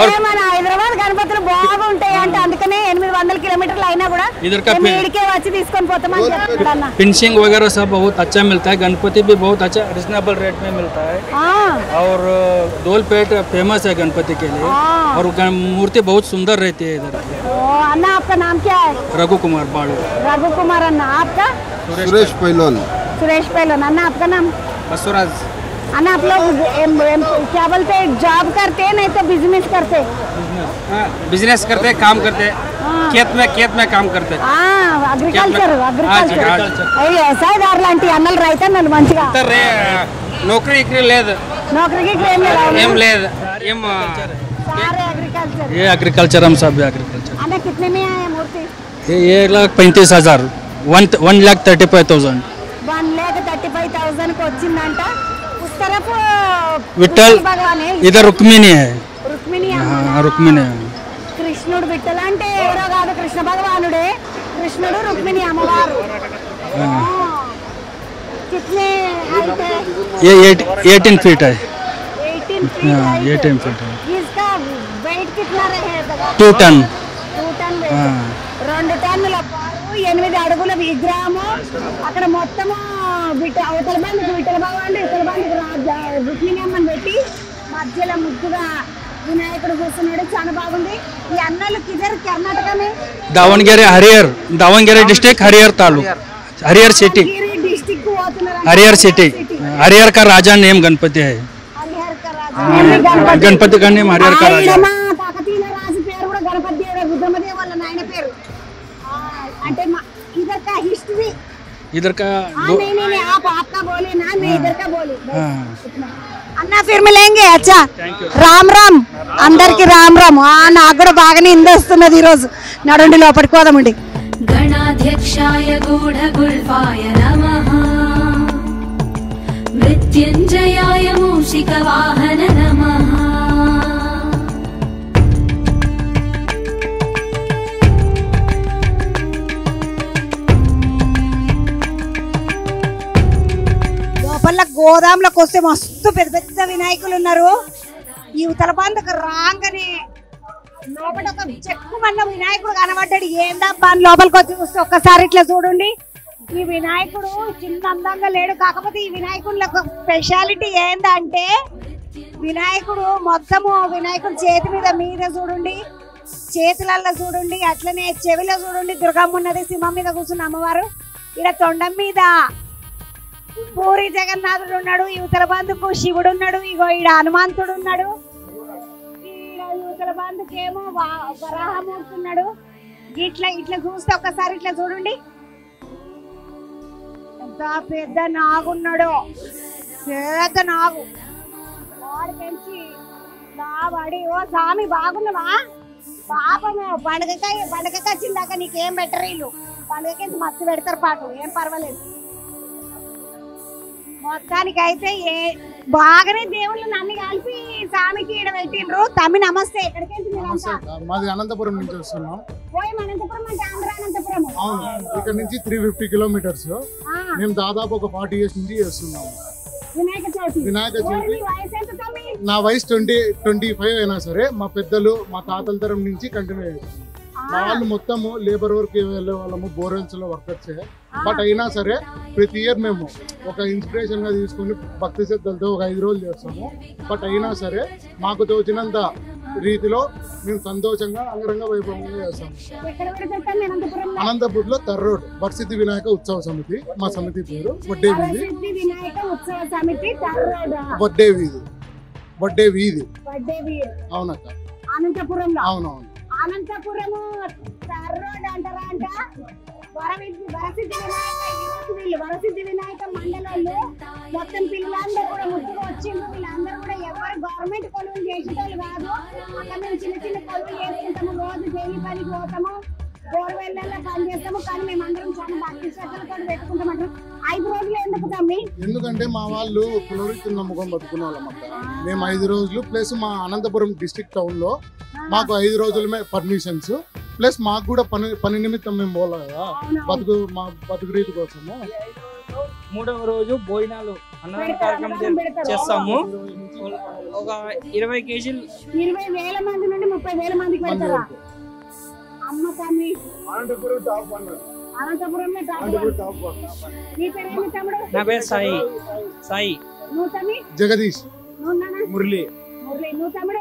और హైదరాబాద్ గణపతులు బాగుంటాయి అంటే అందుకనే 800 కిలోమీటర్లు అయినా కూడా इधर का ఇడికే వచ్చి తీసుకొని పోతామని చెప్తాను. फिनिशिंग वगैरह सब बहुत अच्छा मिलता है। गणपति भी बहुत अच्छा रिजनेबल रेट में मिलता है। और डोलपेट फेमस है गणपति के लिए, और मूर्ति बहुत सुंदर रहती है इधर। अन्ना आपका नाम क्या है? रघु कुमार बाड़ू। रघु कुमार अन्ना। आपका? सुरेश पहलवान। सुरेश पहलवान। अन्ना आपका नाम? बसवराज। अन्ना आप लोग क्या बोलते हैं, जॉब करते हैं नहीं तो बिजनेस करते? बिजनेस करते, काम करते, खेत में काम करते। అగ్రికల్చర్ వ్యవసాయదారులు లాంటి అన్నలు రైతన్నలు మంచిగా. नौकरी లేదు, नौकरी ఏం లేదు, ఏం सारे एग्रीकल्चर। ये एग्रीकल्चर हम सब एग्रीकल्चर। अन्ना कितने में आया मूर्ति? ये 1,35,000, 1,35,000। 1,35,000 को వచ్చిందంట. उस तरफ विठल, इधर रुक्मिणी है। रुक्मिणी? हाँ रुक्मिणी है। కృష్ణుడు విఠల అంటే ఎవరో కాదు, కృష్ణ భగవానుడే. కృష్ణుడు రుక్మిణి అమ్మవారు. कितने हाइट है? ये 18 फीट है। 18 फीट। 18 फीट है। इसका वेट कितना रहेगा? 2 टन। 2 ton wait. 2 టన్నుల పారు, 8 అడుగుల విగ్రహము. అక్కడ మొత్తము అవతల బంధుకు విఠల భగవానుడు, ఇతల బంధుకు రుక్మిణి అమ్మని పెట్టి మధ్యలో ముద్దుగా వినాయకుడు కూర్చున్నాడు. చాలా బాగుంది. ఈ అన్నలు కిదర్ కర్ణాటక में? दावणगेरे हरियर, दावणगेरे डिस्ट्रिक्ट हरियर तालुक, हरियर सिटी, हरियर सिटी। हरियर का राजा नेम गणपति है। गणपति का नेम हरियर का राजा। కాకతీయ రాజు పేరు కూడా గణపతి రుద్రమదేవ వాళ్ళ నాయన పేరు. అంటే इधर का हिस्ट्री, इधर का नहीं आप आपका बोले ना, मैं इधर का बोली। अन्ना फिर मिलेंगे। अच्छा రామ్ రామ్ అందరికి రామ్ రామ్. నాకు కూడా బాగానే ఇందొస్తున్నది ఈరోజు. నడుండి లోపలికి పోదామండి. गणाध्यक्षाय गूढगुल्फाय नमः, मृत्युञ्जयाय मूषिकवाहन नमः। లోపల గోదాంలోకి వస్తే మస్తు పెద్ద పెద్ద వినాయకులు ఉన్నారు. ఈ ఉత్తర బంధకు రాగానే లోపల ఒక చెక్కుమన్న వినాయకుడు కనబడ్డాడు. ఏందబ్బా అని లోపలికి వచ్చి చూస్తే ఒక్కసారి ఇట్లా చూడండి. ఈ వినాయకుడు చిన్న అందంగా లేడు, కాకపోతే ఈ వినాయకుడికి స్పెషాలిటీ ఏందంటే వినాయకుడు మొత్తము వినాయకుడు చేతి మీద చూడండి, చేతులలో చూడండి, అట్లనే చెవిలో చూడండి దుర్గమ్మ ఉన్నది, సింహం మీద కూర్చున్న అమ్మవారు. ఇక్కడ తొండం మీద పూరి జగన్నాథుడు ఉన్నాడు, యువతల బంధుకు శివుడు ఉన్నాడు, ఇగో ఈడ హనుమంతుడు ఉన్నాడు, యువతల బంధుకేమో వరాహమూర్తి ఉన్నాడు. ఇట్లా ఇట్లా చూస్తే ఒక్కసారి ఇట్లా చూడండి, ఎంత పెద్ద నాగున్నాడు, పెద్ద నాగు. వాడు పెంచి వాడి ఓ స్వామి బాగున్నావా పాపము. పండుగకి వచ్చిందాక నీకేం పెట్టరు వీళ్ళు, పండుగకి మస్తు పెడతారు పాటు, ఏం పర్వాలేదు. మొత్తానికి అయితే బాగానే దేవుళ్ళు నన్ను కలిపి స్వామికి ఈడ పెట్టిండ్రు. తమ్మి నమస్తే. ఎక్కడికి మాది అనంతపురం నుంచి వస్తున్నాం. అనంతపురం అంటే ఆంధ్ర అనంతపురం. అవును, ఇక్కడ నుంచి 350 కిలోమీటర్స్. మేము దాదాపు ఒక 40 years నుంచి చేస్తున్నాము వినాయక చవితి. వినాయక చవితి వయసు ఎంత తమ్మి? నా వయసు 25 అయినా సరే మా పెద్దలు మా తాతల తరం నుంచి కంటిన్యూ చేస్తాం. మా వాళ్ళు మొత్తము లేబర్ వర్క్ వెళ్ళే వాళ్ళము, బోర్వెల్స్ లో వర్కర్స్. బట్ అయినా సరే ప్రతి ఇయర్ మేము ఒక ఇన్స్పిరేషన్ గా తీసుకుని భక్తి శ్రద్ధలతో ఒక 5 రోజులు చేస్తాము. బట్ అయినా సరే మాకు తోచినంత రీతిలో మేము సంతోషంగా అంగరంగ వైభవంగా చేస్తాము. అనంతపూర్లో తర్రోడ్ వరసిద్ధి వినాయక ఉత్సవ సమితి మా సమితి పేరు. వడ్డే వీధి అవునక్క. అనంతపురంలో అవునవును. అనంతపురము తర్రోడ్ అంటారా అంట. వరసిద్ధి వినాయక మండలంలో మొత్తం పిల్లలందరూ కూడా ముట్టుకు వచ్చిండ్రు. వీళ్ళందరూ కూడా ఎవరు గవర్నమెంట్ కొలువులు చేసేటోళ్ళు కాదు. అక్కడ మేము చిన్న చిన్న కొలువులు చేసుకుంటాము. రోజు డైలీ పనికి పోతాము, బోర్వెల్లలో పని చేస్తాము. కానీ మేము అందరం చాలా భక్తి శ్రద్ధలతో పెట్టుకుంటామంటారు. 5 రోజులు ఎందుకు తమ్మి? ఎందుకంటే మా వాళ్ళు కులవృత్తిని నమ్ముకొని బతుకున్న వాళ్ళం అక్క. మేము 5 రోజులు ప్లస్ మా అనంతపురం డిస్ట్రిక్ట్ టౌన్ లో మాకు 5 రోజులమే పర్మిషన్స్. ప్లస్ మాకు కూడా పని నిమిత్తం మేము పోలే కదా, మా బతుకు రీతి కోసము. 3వ రోజు భోజనాలు అన్నదాన కార్యక్రమం చేస్తాము. ఒక 20 కేజీలు 20,000 మంది నుండి 30,000 మందికి పెడతారా? అమ్మ తమ్మి అనంతపురంలో టాప్ 1. నీ పేరేంటి తమ్ముడు? నా పేరు సాయి. నువ్వు తమ్మి? జగదీష్. మురళి. నువ్వు తమ్ముడు?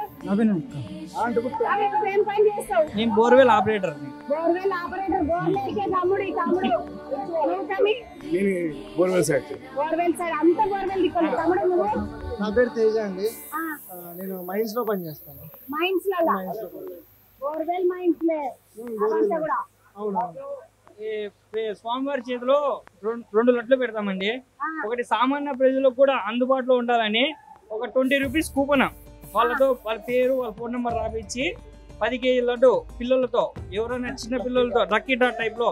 ఏం పని చేస్తావు? నేను బోర్వెల్ ఆపరేటర్. బోర్వెల్ తమ్ముడు. ఈ తమ్ముడు నువ్వు తమ్మి? బోర్వెల్ సైడ్ అంత బోర్వెల్ దిక్కు. తమ్ముడు నువ్వు? నా పేరు తేజ అండి. నేను మైన్స్ లో పని చేస్తాను. మైన్స్ లో బోర్వెల్ మైన్స్ లే కూడా. స్వామివారి చేతిలో 2 లడ్లు పెడతామండి. ఒకటి సామాన్య ప్రజలకు కూడా అందుబాటులో ఉండాలని ఒక 20 రూపీస్ కూపన్ వాళ్ళతో వాళ్ళ పేరు వాళ్ళ ఫోన్ నెంబర్ రాపించి 10 కేజీల లడ్డు పిల్లలతో ఎవరైనా చిన్న పిల్లలతో లక్కీ డ్రా టైప్ లో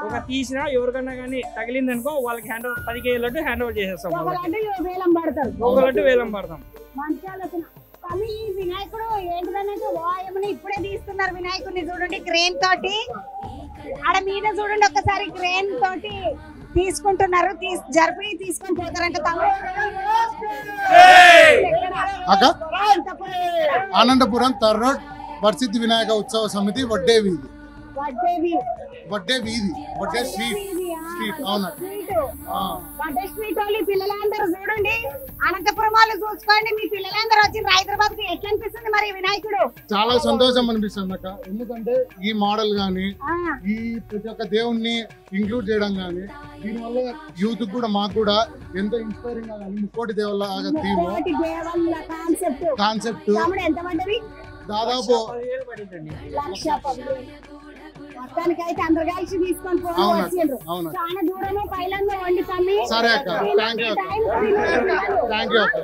ఒక తీసినా ఎవరికైనా కానీ తగిలిందనుకో వాళ్ళకి 10 కేజీల లడ్డు హ్యాండ్ ఓవర్ చేసేస్తాం. ఒక లడ్డు వేలం పడతాం. వినాయకుడు ఏంటిదనేది వాయమని ఇప్పుడే తీస్తున్నారు. వినాయకుడిని చూడండి క్రేన్ తోటి. ఆడ మీద చూడండి ఒకసారి క్రేన్ తోటి తీసుకుంటున్నారు. తీసుకొని పోతారంట. అనంతపురం తర్రోడ్ వరసిద్ధి వినాయక ఉత్సవ సమితి వడ్డే వీధి. వడ్డే స్ట్రీట్. అవునండి. వడ్డే స్ట్రీట్ వాళ్ళు పిల్లలందరూ చూడండి. అనంతపురం వాళ్ళు చూసుకోండి. మీ పిల్లలందరూ వచ్చి హైదరాబాద్ కి ఎట్లా అనిపిస్తుంది మరి వినాయకుడు? చాలా సంతోషం అనిపిస్తుంది అక్క. ఎందుకంటే ఈ మోడల్ గానీ ఈ ప్రతి ఒక్క దేవుణ్ణి ఇంక్లూడ్ చేయడం గానీ దీనివల్ల యూత్ కూడా మాకు కూడా ఎంతో ఇన్స్పైరింగ్ గా కానీ ముక్కోటి దేవుళ్ళ థీమ్ కాన్సెప్ట్ దాదాపు 1,10,000 మొత్తానికి అయితే అందరు కలిసి తీసుకొని పోవచ్చు. చాలా దూరమే పైలంగా వండి తమ్మి. సరే అక్క. థ్యాంక్ యూ అక్క.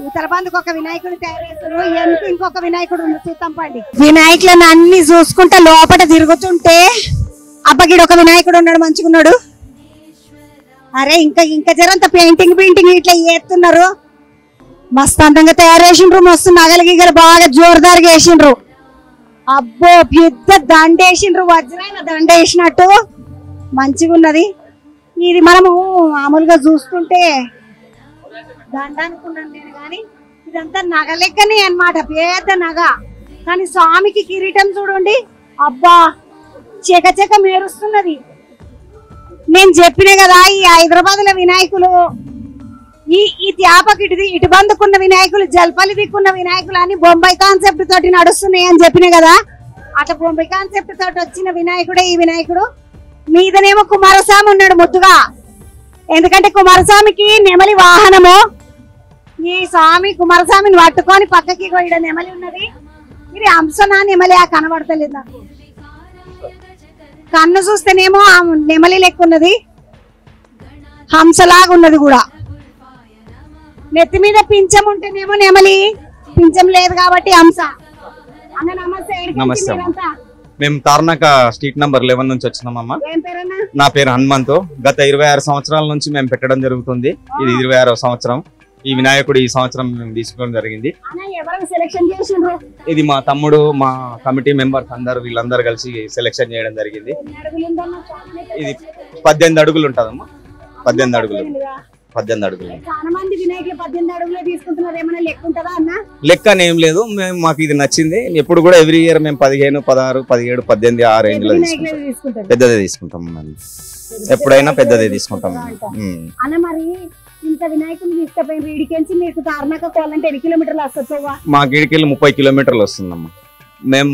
ఉత్తరబంధుకు ఒక వినాయకుడు తయారు చేస్తారు. ఎంత ఇంకొక వినాయకుడు చూద్దాం పండి. వినాయకులను అన్ని చూసుకుంటే లోపల తిరుగుతుంటే అబ్బగిడు ఒక వినాయకుడు ఉన్నాడు, మంచిగున్నాడు. అరే ఇంకా జరంత పెయింటింగ్ ఇట్లా చేస్తున్నారు. మస్తు అందంగా తయారు చేసిండ్రు. మస్తు నగలు బాగా జోరుదారుగా వేసిండ్రు. అబ్బో పెద్ద దండ వేసిండ్రు, వజ్రాల దండ వేసినట్టు మంచిగా ఉన్నది. ఇది మనము మామూలుగా చూస్తుంటే దండ అనుకున్నాను నేను, కానీ ఇదంతా నగ లెక్కనే అన్నమాట, పెద్ద నగ. కానీ స్వామికి కిరీటం చూడండి, అబ్బా చెక మెరుస్తున్నది. నేను చెప్పిన కదా ఈ హైదరాబాద్ లో వినాయకులు ఈ త్యాపకి ఇటు బందుకున్న వినాయకులు, జల్పల్లి దిక్కున్న వినాయకులు అని బొంబాయి కాన్సెప్ట్ తోటి నడుస్తున్నాయి అని చెప్పిన కదా. అట్లా బొంబాయి కాన్సెప్ట్ తోటి వచ్చిన వినాయకుడే ఈ వినాయకుడు. మీదనేమో కుమారస్వామి ఉన్నాడు ముద్దుగా, ఎందుకంటే కుమారస్వామికి నెమలి వాహనము. ఈ స్వామి కుమారస్వామిని పట్టుకొని పక్కకి ఇక్కడ నెమలి ఉన్నది. ఇది హంసనా నెమలి కనబడతలేదు నాకు. కన్ను చూస్తేనేమో నెమలి లెక్క ఉన్నది, హంసలాగా ఉన్నది కూడా. నెత్తి మీద పింఛం ఉంటేనేమో నెమలి, పింఛం లేదు కాబట్టి హంస. అన్న నమస్తే. నమస్తే. మేము తార్నాక స్ట్రీట్ నంబర్ 11 నుంచి వచ్చినామమ్మా. నా పేరు హనుమంతు. గత 26 సంవత్సరాల నుంచి మేము పెట్టడం జరుగుతుంది. ఇది 26వ సంవత్సరం. ఈ వినాయకుడు ఈ సంవత్సరం మేము తీసుకోవడం జరిగింది. ఇది మా తమ్ముడు, మా కమిటీ మెంబర్స్ అందరు వీళ్ళందరూ కలిసి సెలెక్షన్ చేయడం జరిగింది. ఇది 18 అడుగులు ఉంటుందమ్మా. 18 అడుగులు 18 అడుగులు. చాలా మంది వినాయకులు 18 అడుగులు తీసుకుంటున్నారు, ఏమైనా లెక్క ఉంటుందా అన్న? లెక్క అని ఏం లేదు, మాకు ఇది నచ్చింది. ఎప్పుడు కూడా ఎవ్రీ ఇయర్ మేము 15, 16, 17, 18 ఆ రేంజ్ లో తీసుకుంటాం. పెద్దదే తీసుకుంటాం, మళ్ళీ ఎప్పుడైనా పెద్దదే తీసుకుంటాం. అన్న మరి ఇంత వినాయకుని తీసుకుపోయి వీడికెంచి మీకు తార్నాక కోవాలంటే ఎన్ని కిలోమీటర్లు వస్తుందా? మాకు ఇడికెళ్ళి 30 కిలోమీటర్లు వస్తుందమ్మా. మేము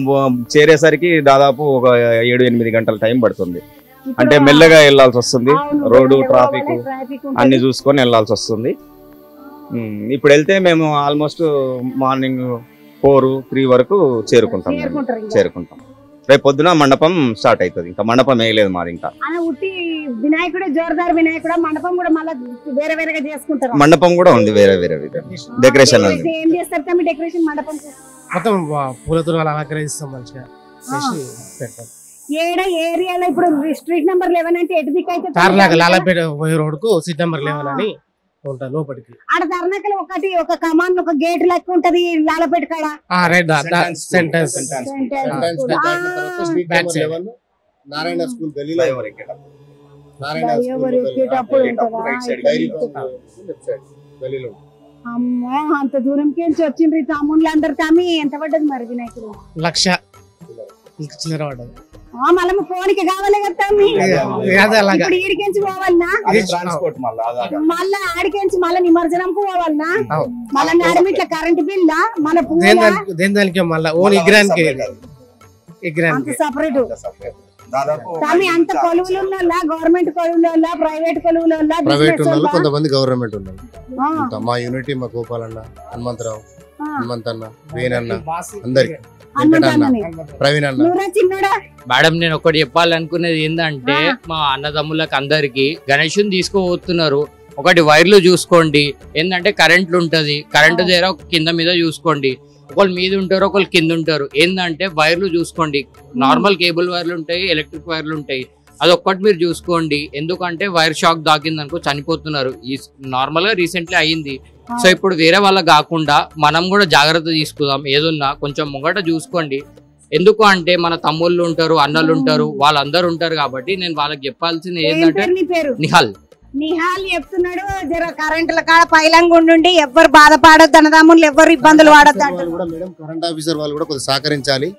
చేరేసరికి దాదాపు ఒక 7-8 గంటల టైం పడుతుంది. అంటే మెల్లగా వెళ్లాల్సి వస్తుంది, రోడ్డు ట్రాఫిక్ అన్ని చూసుకొని వెళ్లాల్సి వస్తుంది. ఇప్పుడు వెళ్తే మేము ఆల్మోస్ట్ మార్నింగ్ 4-3 వరకు చేరుకుంటాం. రేపు పొద్దున మండపం స్టార్ట్ అవుతుంది. ఇంకా మండపం వేయలేదు మాది. ఇంకా వినాయకుడు జోర్దార్ వినాయకుడు మండపం కూడా మళ్ళీ వేరే వేరేగా చేసుకుంటారు. మండపం కూడా ఉంది, వేరే వేరే డెకరేషన్ ఉంది. ఏం చేస్తారు తమ్మి డెకరేషన్ మండపం? మొత్తం పూలతో అలంకరిస్తాం మంచిగా చేసి పెడతాం. ఏడ ఏరియాలో ఇప్పుడు స్ట్రీట్ నెంబర్ 11 అంటే ఎటు దిక్కు అయితే లాలాపేట పోయే రోడ్ కు సీట్ నెంబర్ 11 అని ఉంటా లోపలికి. ఆడ ధర్నాకలు ఒక కమాన్ ఒక గేట్ లెక్క ఉంటది లాలపేట కాడ. సెంటెన్స్ నారాయణ స్కూల్ గలీలో అమ్మో అంత దూరంకి వచ్చిండ్రు తమ్ముళ్ళు అందరు. తమ్మి ఎంత పడ్డది మరి వినాయకుడు? 1,00,000 పడ్డది. మళ్ళీ ఫోన్కి కావాలి కదా తమ్మి, ఇప్పుడు ఈడికెంచి పోవాలనా? మళ్ళా ఆడికెంచి మళ్ళీ నిమజ్జనంకు పోవాలనా? మళ్ళీ నడిమిట్ల కరెంట్ బిల్లా మన దానికి మళ్ళీ ఓన్ ఇగ్రానికి సపరేట్. తమ్మి అంత కొలువులు ఉన్నోళ్ళ, గవర్నమెంట్ కొలువులు, ప్రైవేట్ కొలువులు, ప్రైవేట్ ఉన్నారు, కొంతమంది గవర్నమెంట్ ఉన్నారు. మా యూనిటీ, మా గోపాలన్న, హనుమంతరావు, హనుమంతన్న, వేణన్న, అందరికి ప్రవీణ్ అన్న. మేడం నేను ఒకటి చెప్పాలనుకునేది ఏంటంటే మా అన్నదమ్ములకు అందరికి గణేషుని తీసుకుపోతున్నారు. ఒకటి వైర్లు చూసుకోండి, ఏంటంటే కరెంట్లు ఉంటది, కరెంటు దగ్గర కింద మీద చూసుకోండి. ఒకళ్ళు మీద ఉంటారు, ఒకళ్ళు కింద ఉంటారు. ఏంటంటే వైర్లు చూసుకోండి, నార్మల్ కేబుల్ వైర్లు ఉంటాయి, ఎలక్ట్రిక్ వైర్లు ఉంటాయి. అదొక్కటి మీరు చూసుకోండి, ఎందుకంటే వైర్ షాక్ దాకింది అనుకో చనిపోతున్నారు. నార్మల్ గా రీసెంట్లీ అయ్యింది. సో ఇప్పుడు వేరే వాళ్ళకి కాకుండా మనం కూడా జాగ్రత్త తీసుకుందాం. ఏదున్నా కొంచెం ముంగట చూసుకోండి. ఎందుకు అంటే మన తమ్ముళ్ళు ఉంటారు, అన్నలు ఉంటారు, వాళ్ళందరూ ఉంటారు. కాబట్టి నేను వాళ్ళకి చెప్పాల్సింది ఏంటంటే నిహాల్ చెప్తున్నాడు, జర కరెంట్ల కాడ పైలంగా ఉండి ఎవ్వరు బాధపడద్దు, అన్నదమ్ములు ఎవ్వరు ఇబ్బందులు పడద్దు. కరెంట్ ఆఫీసర్ వాళ్ళు కూడా కొద్దిగా సహకరించాలి.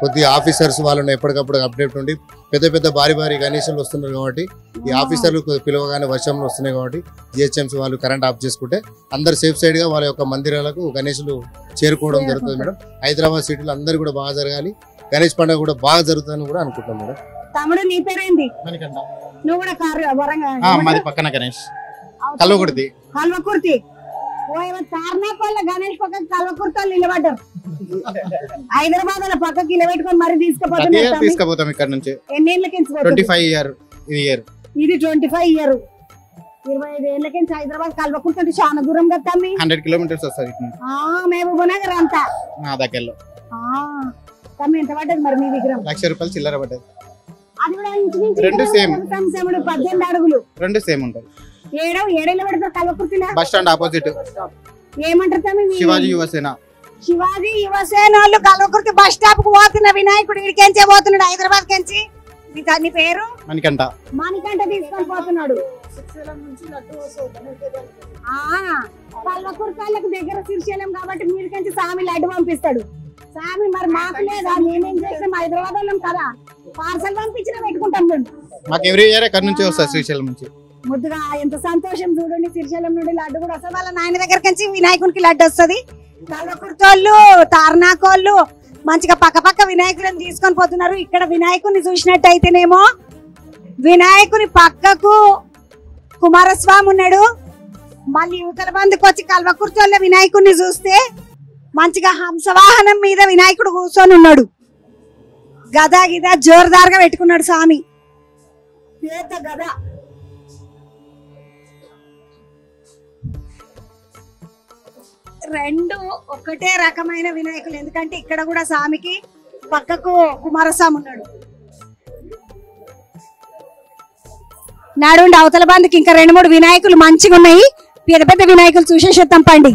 కొద్దిగా ఆఫీసర్స్ వాళ్ళని ఎప్పటికప్పుడు అప్డేట్ ఉండి, పెద్ద పెద్ద భారీ గణేషులు వస్తున్నారు కాబట్టి ఈ ఆఫీసర్లు పిలవగానే వర్షంలో వస్తున్నాయి కాబట్టి జిహెచ్ఎంసీ వాళ్ళు కరెంట్ ఆఫ్ చేసుకుంటే అందరు సేఫ్ సైడ్ గా వాళ్ళ యొక్క మందిరాలకు గణేషులు చేరుకోవడం జరుగుతుంది మేడం. హైదరాబాద్ సిటీలో అందరు కూడా బాగా జరగాలి, గణేష్ పండుగ కూడా బాగా జరుగుతుందని కూడా అనుకుంటున్నాం మేడం. తమ్ముడు నీ పేరేంది? నువ్వు కూడా మాది పక్కన గణేష్ కల్వకుర్తి. తార్నాపల్ల గణేష్ పక్కన కల్వకుర్తి నిలబడ్డారు. హైదరాబాద్ పక్కకి నిలబెట్టుకొని మరి తీసుకుపోతాం ఇక్కడ నుంచి. ఎన్నేళ్ళకి? 25 ఇయర్. ఇది 25 ఇయర్. 25 ఏళ్ళకి హైదరాబాద్ కల్వకుర్తి అంటే చాలా దూరం కదా తమ్మి. 100 కిలోమీటర్స్ వస్తుంది. మహబూబ్ నగర్ అంతా దగ్గరలో. తమ్మి ఎంత పడ్డది మరి మీ విగ్రహం? 1,00,000 రూపాయలు చిల్లర పడ్డది. అది కూడా ఇంచుమించు 2 సేమ్. 18 అడుగులు 2 సేమ్ ఉంటాయి. ఏడేళ్ళ పెడతారు కల్వకుర్తిలో. Bus stand opposite. ఏమంటారు తమ్మి? శివాజీ యువసేన. శివాజీ యువసేన వాళ్ళు కల్వకుర్తి బస్ స్టాప్ కు పోతున్న వినాయకుడు ఇడికెంచే పోతున్నాడు, హైదరాబాద్ కెంచి. నీ పేరు? మణికంఠ. మణికంఠ తీసుకొని పోతున్నాడు. కల్వకుర్తి వాళ్ళకి దగ్గర శ్రీశైలం కాబట్టి మీరు కంచి స్వామి లడ్డు పంపిస్తాడు. స్వామి మరి మాకు లేదా, మేమేం చేస్తాం, హైదరాబాద్ వాళ్ళం కదా, పార్సల్ పంపించినా పెట్టుకుంటాం. మాకు ఎవ్రీ ఇయర్ ఇక్కడ నుంచి వస్తారు శ్రీశైలం నుంచి. ముద్దుగా ఎంత సంతోషం చూడండి. శ్రీశైలం నుండి లడ్డు కూడా వస్తుంది, వాళ్ళ నాయన దగ్గర నుంచి వినాయకునికి లడ్డు వస్తుంది. కల్వకుర్తోళ్ళు, తార్నాకోళ్ళు మంచిగా పక్క వినాయకులను తీసుకొని పోతున్నారు. ఇక్కడ వినాయకుని చూసినట్టయితేనేమో వినాయకుని పక్కకు కుమారస్వామి ఉన్నాడు. మళ్ళీ యువతల బంధుకు వచ్చి కల్వకుర్తోళ్ళ వినాయకుడిని చూస్తే మంచిగా హంసవాహనం మీద వినాయకుడు కూర్చొని ఉన్నాడు. గద జోరుదారుగా పెట్టుకున్నాడు స్వామి, పెద్ద గద. రెండు ఒకటే రకమైన వినాయకులు, ఎందుకంటే ఇక్కడ కూడా స్వామికి పక్కకు కుమారస్వామి ఉన్నాడు. నాడుండి అవతల బంధుకి ఇంకా 2-3 వినాయకులు మంచిగా ఉన్నాయి. పెద్ద వినాయకులు చూసేసేద్దాం పండి.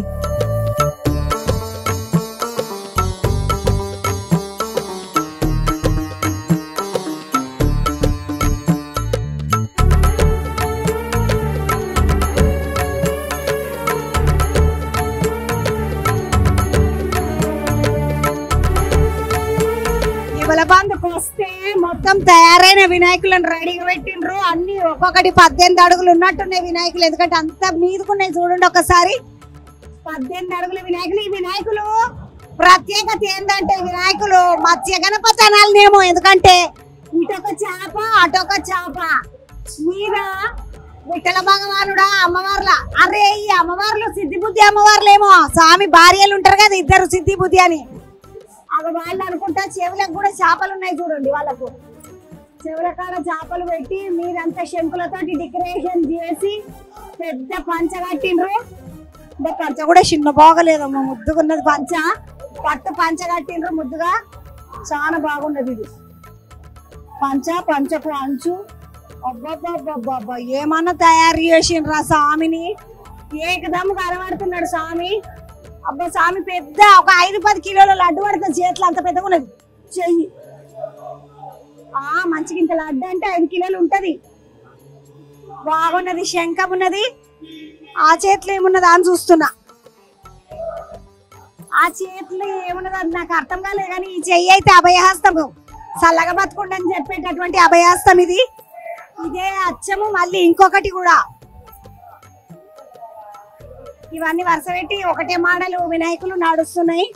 మొత్తం తయారైన వినాయకులను రెడీగా పెట్టిండ్రు. అన్ని ఒక్కొక్కటి 18 అడుగులు ఉన్నట్టున్నాయి వినాయకులు, ఎందుకంటే అంత మీదకున్నాయి. చూడండి ఒకసారి 18 అడుగుల వినాయకులు. ఈ వినాయకులు ప్రత్యేకత ఏంటంటే వినాయకులు మత్స్య గణపతి అనాలనేమో, ఎందుకంటే ఇటొక చేప అటొక చేప మీద విఠల భగవానుడా అమ్మవార్ల. అరే ఈ అమ్మవార్లు సిద్ధి బుద్ధి అమ్మవార్లేమో, స్వామి భార్యలు ఉంటారు కదా ఇద్దరు సిద్ధి బుద్ధి అని, అవి వాళ్ళు అనుకుంటా. చెవులకు కూడా చేపలు ఉన్నాయి చూడండి, వాళ్ళకు చెవుల కాడ చేపలు పెట్టి మీరంతా శంకులతోటి డెకరేషన్ చేసి పెద్ద పంచ కట్టిండ్రు. పంచ కూడా చిన్న బాగలేదమ్మా, ముద్దుగున్నది పంచ, పట్టు పంచ కట్టిండ్రు ముద్దుగా, చాలా బాగున్నది ఇది పంచకు అంచు. అబ్బబ్బబ్బబ్బబ్బా ఏమన్నా తయారు చేసిండ్రా స్వామిని, ఏకదమ్ కనబడుతున్నాడు స్వామి. అబ్బా స్వామి పెద్ద ఒక 5-10 కిలోల లడ్డు పడుతుంది, చేతులు అంత పెద్దగా ఉన్నది చెయ్యి. మంచిగా ఇంత లడ్డు అంటే 5 కిలోలు ఉంటది, బాగున్నది. శంఖం ఉన్నది, ఆ చేతిలో ఏమున్నది అని చూస్తున్నా. ఆ చేతిలో ఏమున్నది అది నాకు అర్థం కాలేదు, కానీ ఈ చెయ్యి అయితే అభయహస్తము, చల్లగా బతుకుండని చెప్పేటటువంటి అభయహస్తం ఇది. ఇదే అచ్చము. మళ్ళీ ఇంకొకటి కూడా, ఇవన్నీ వరుస పెట్టి ఒకటే మోడల్ వినాయకులు నడుస్తున్నాయి.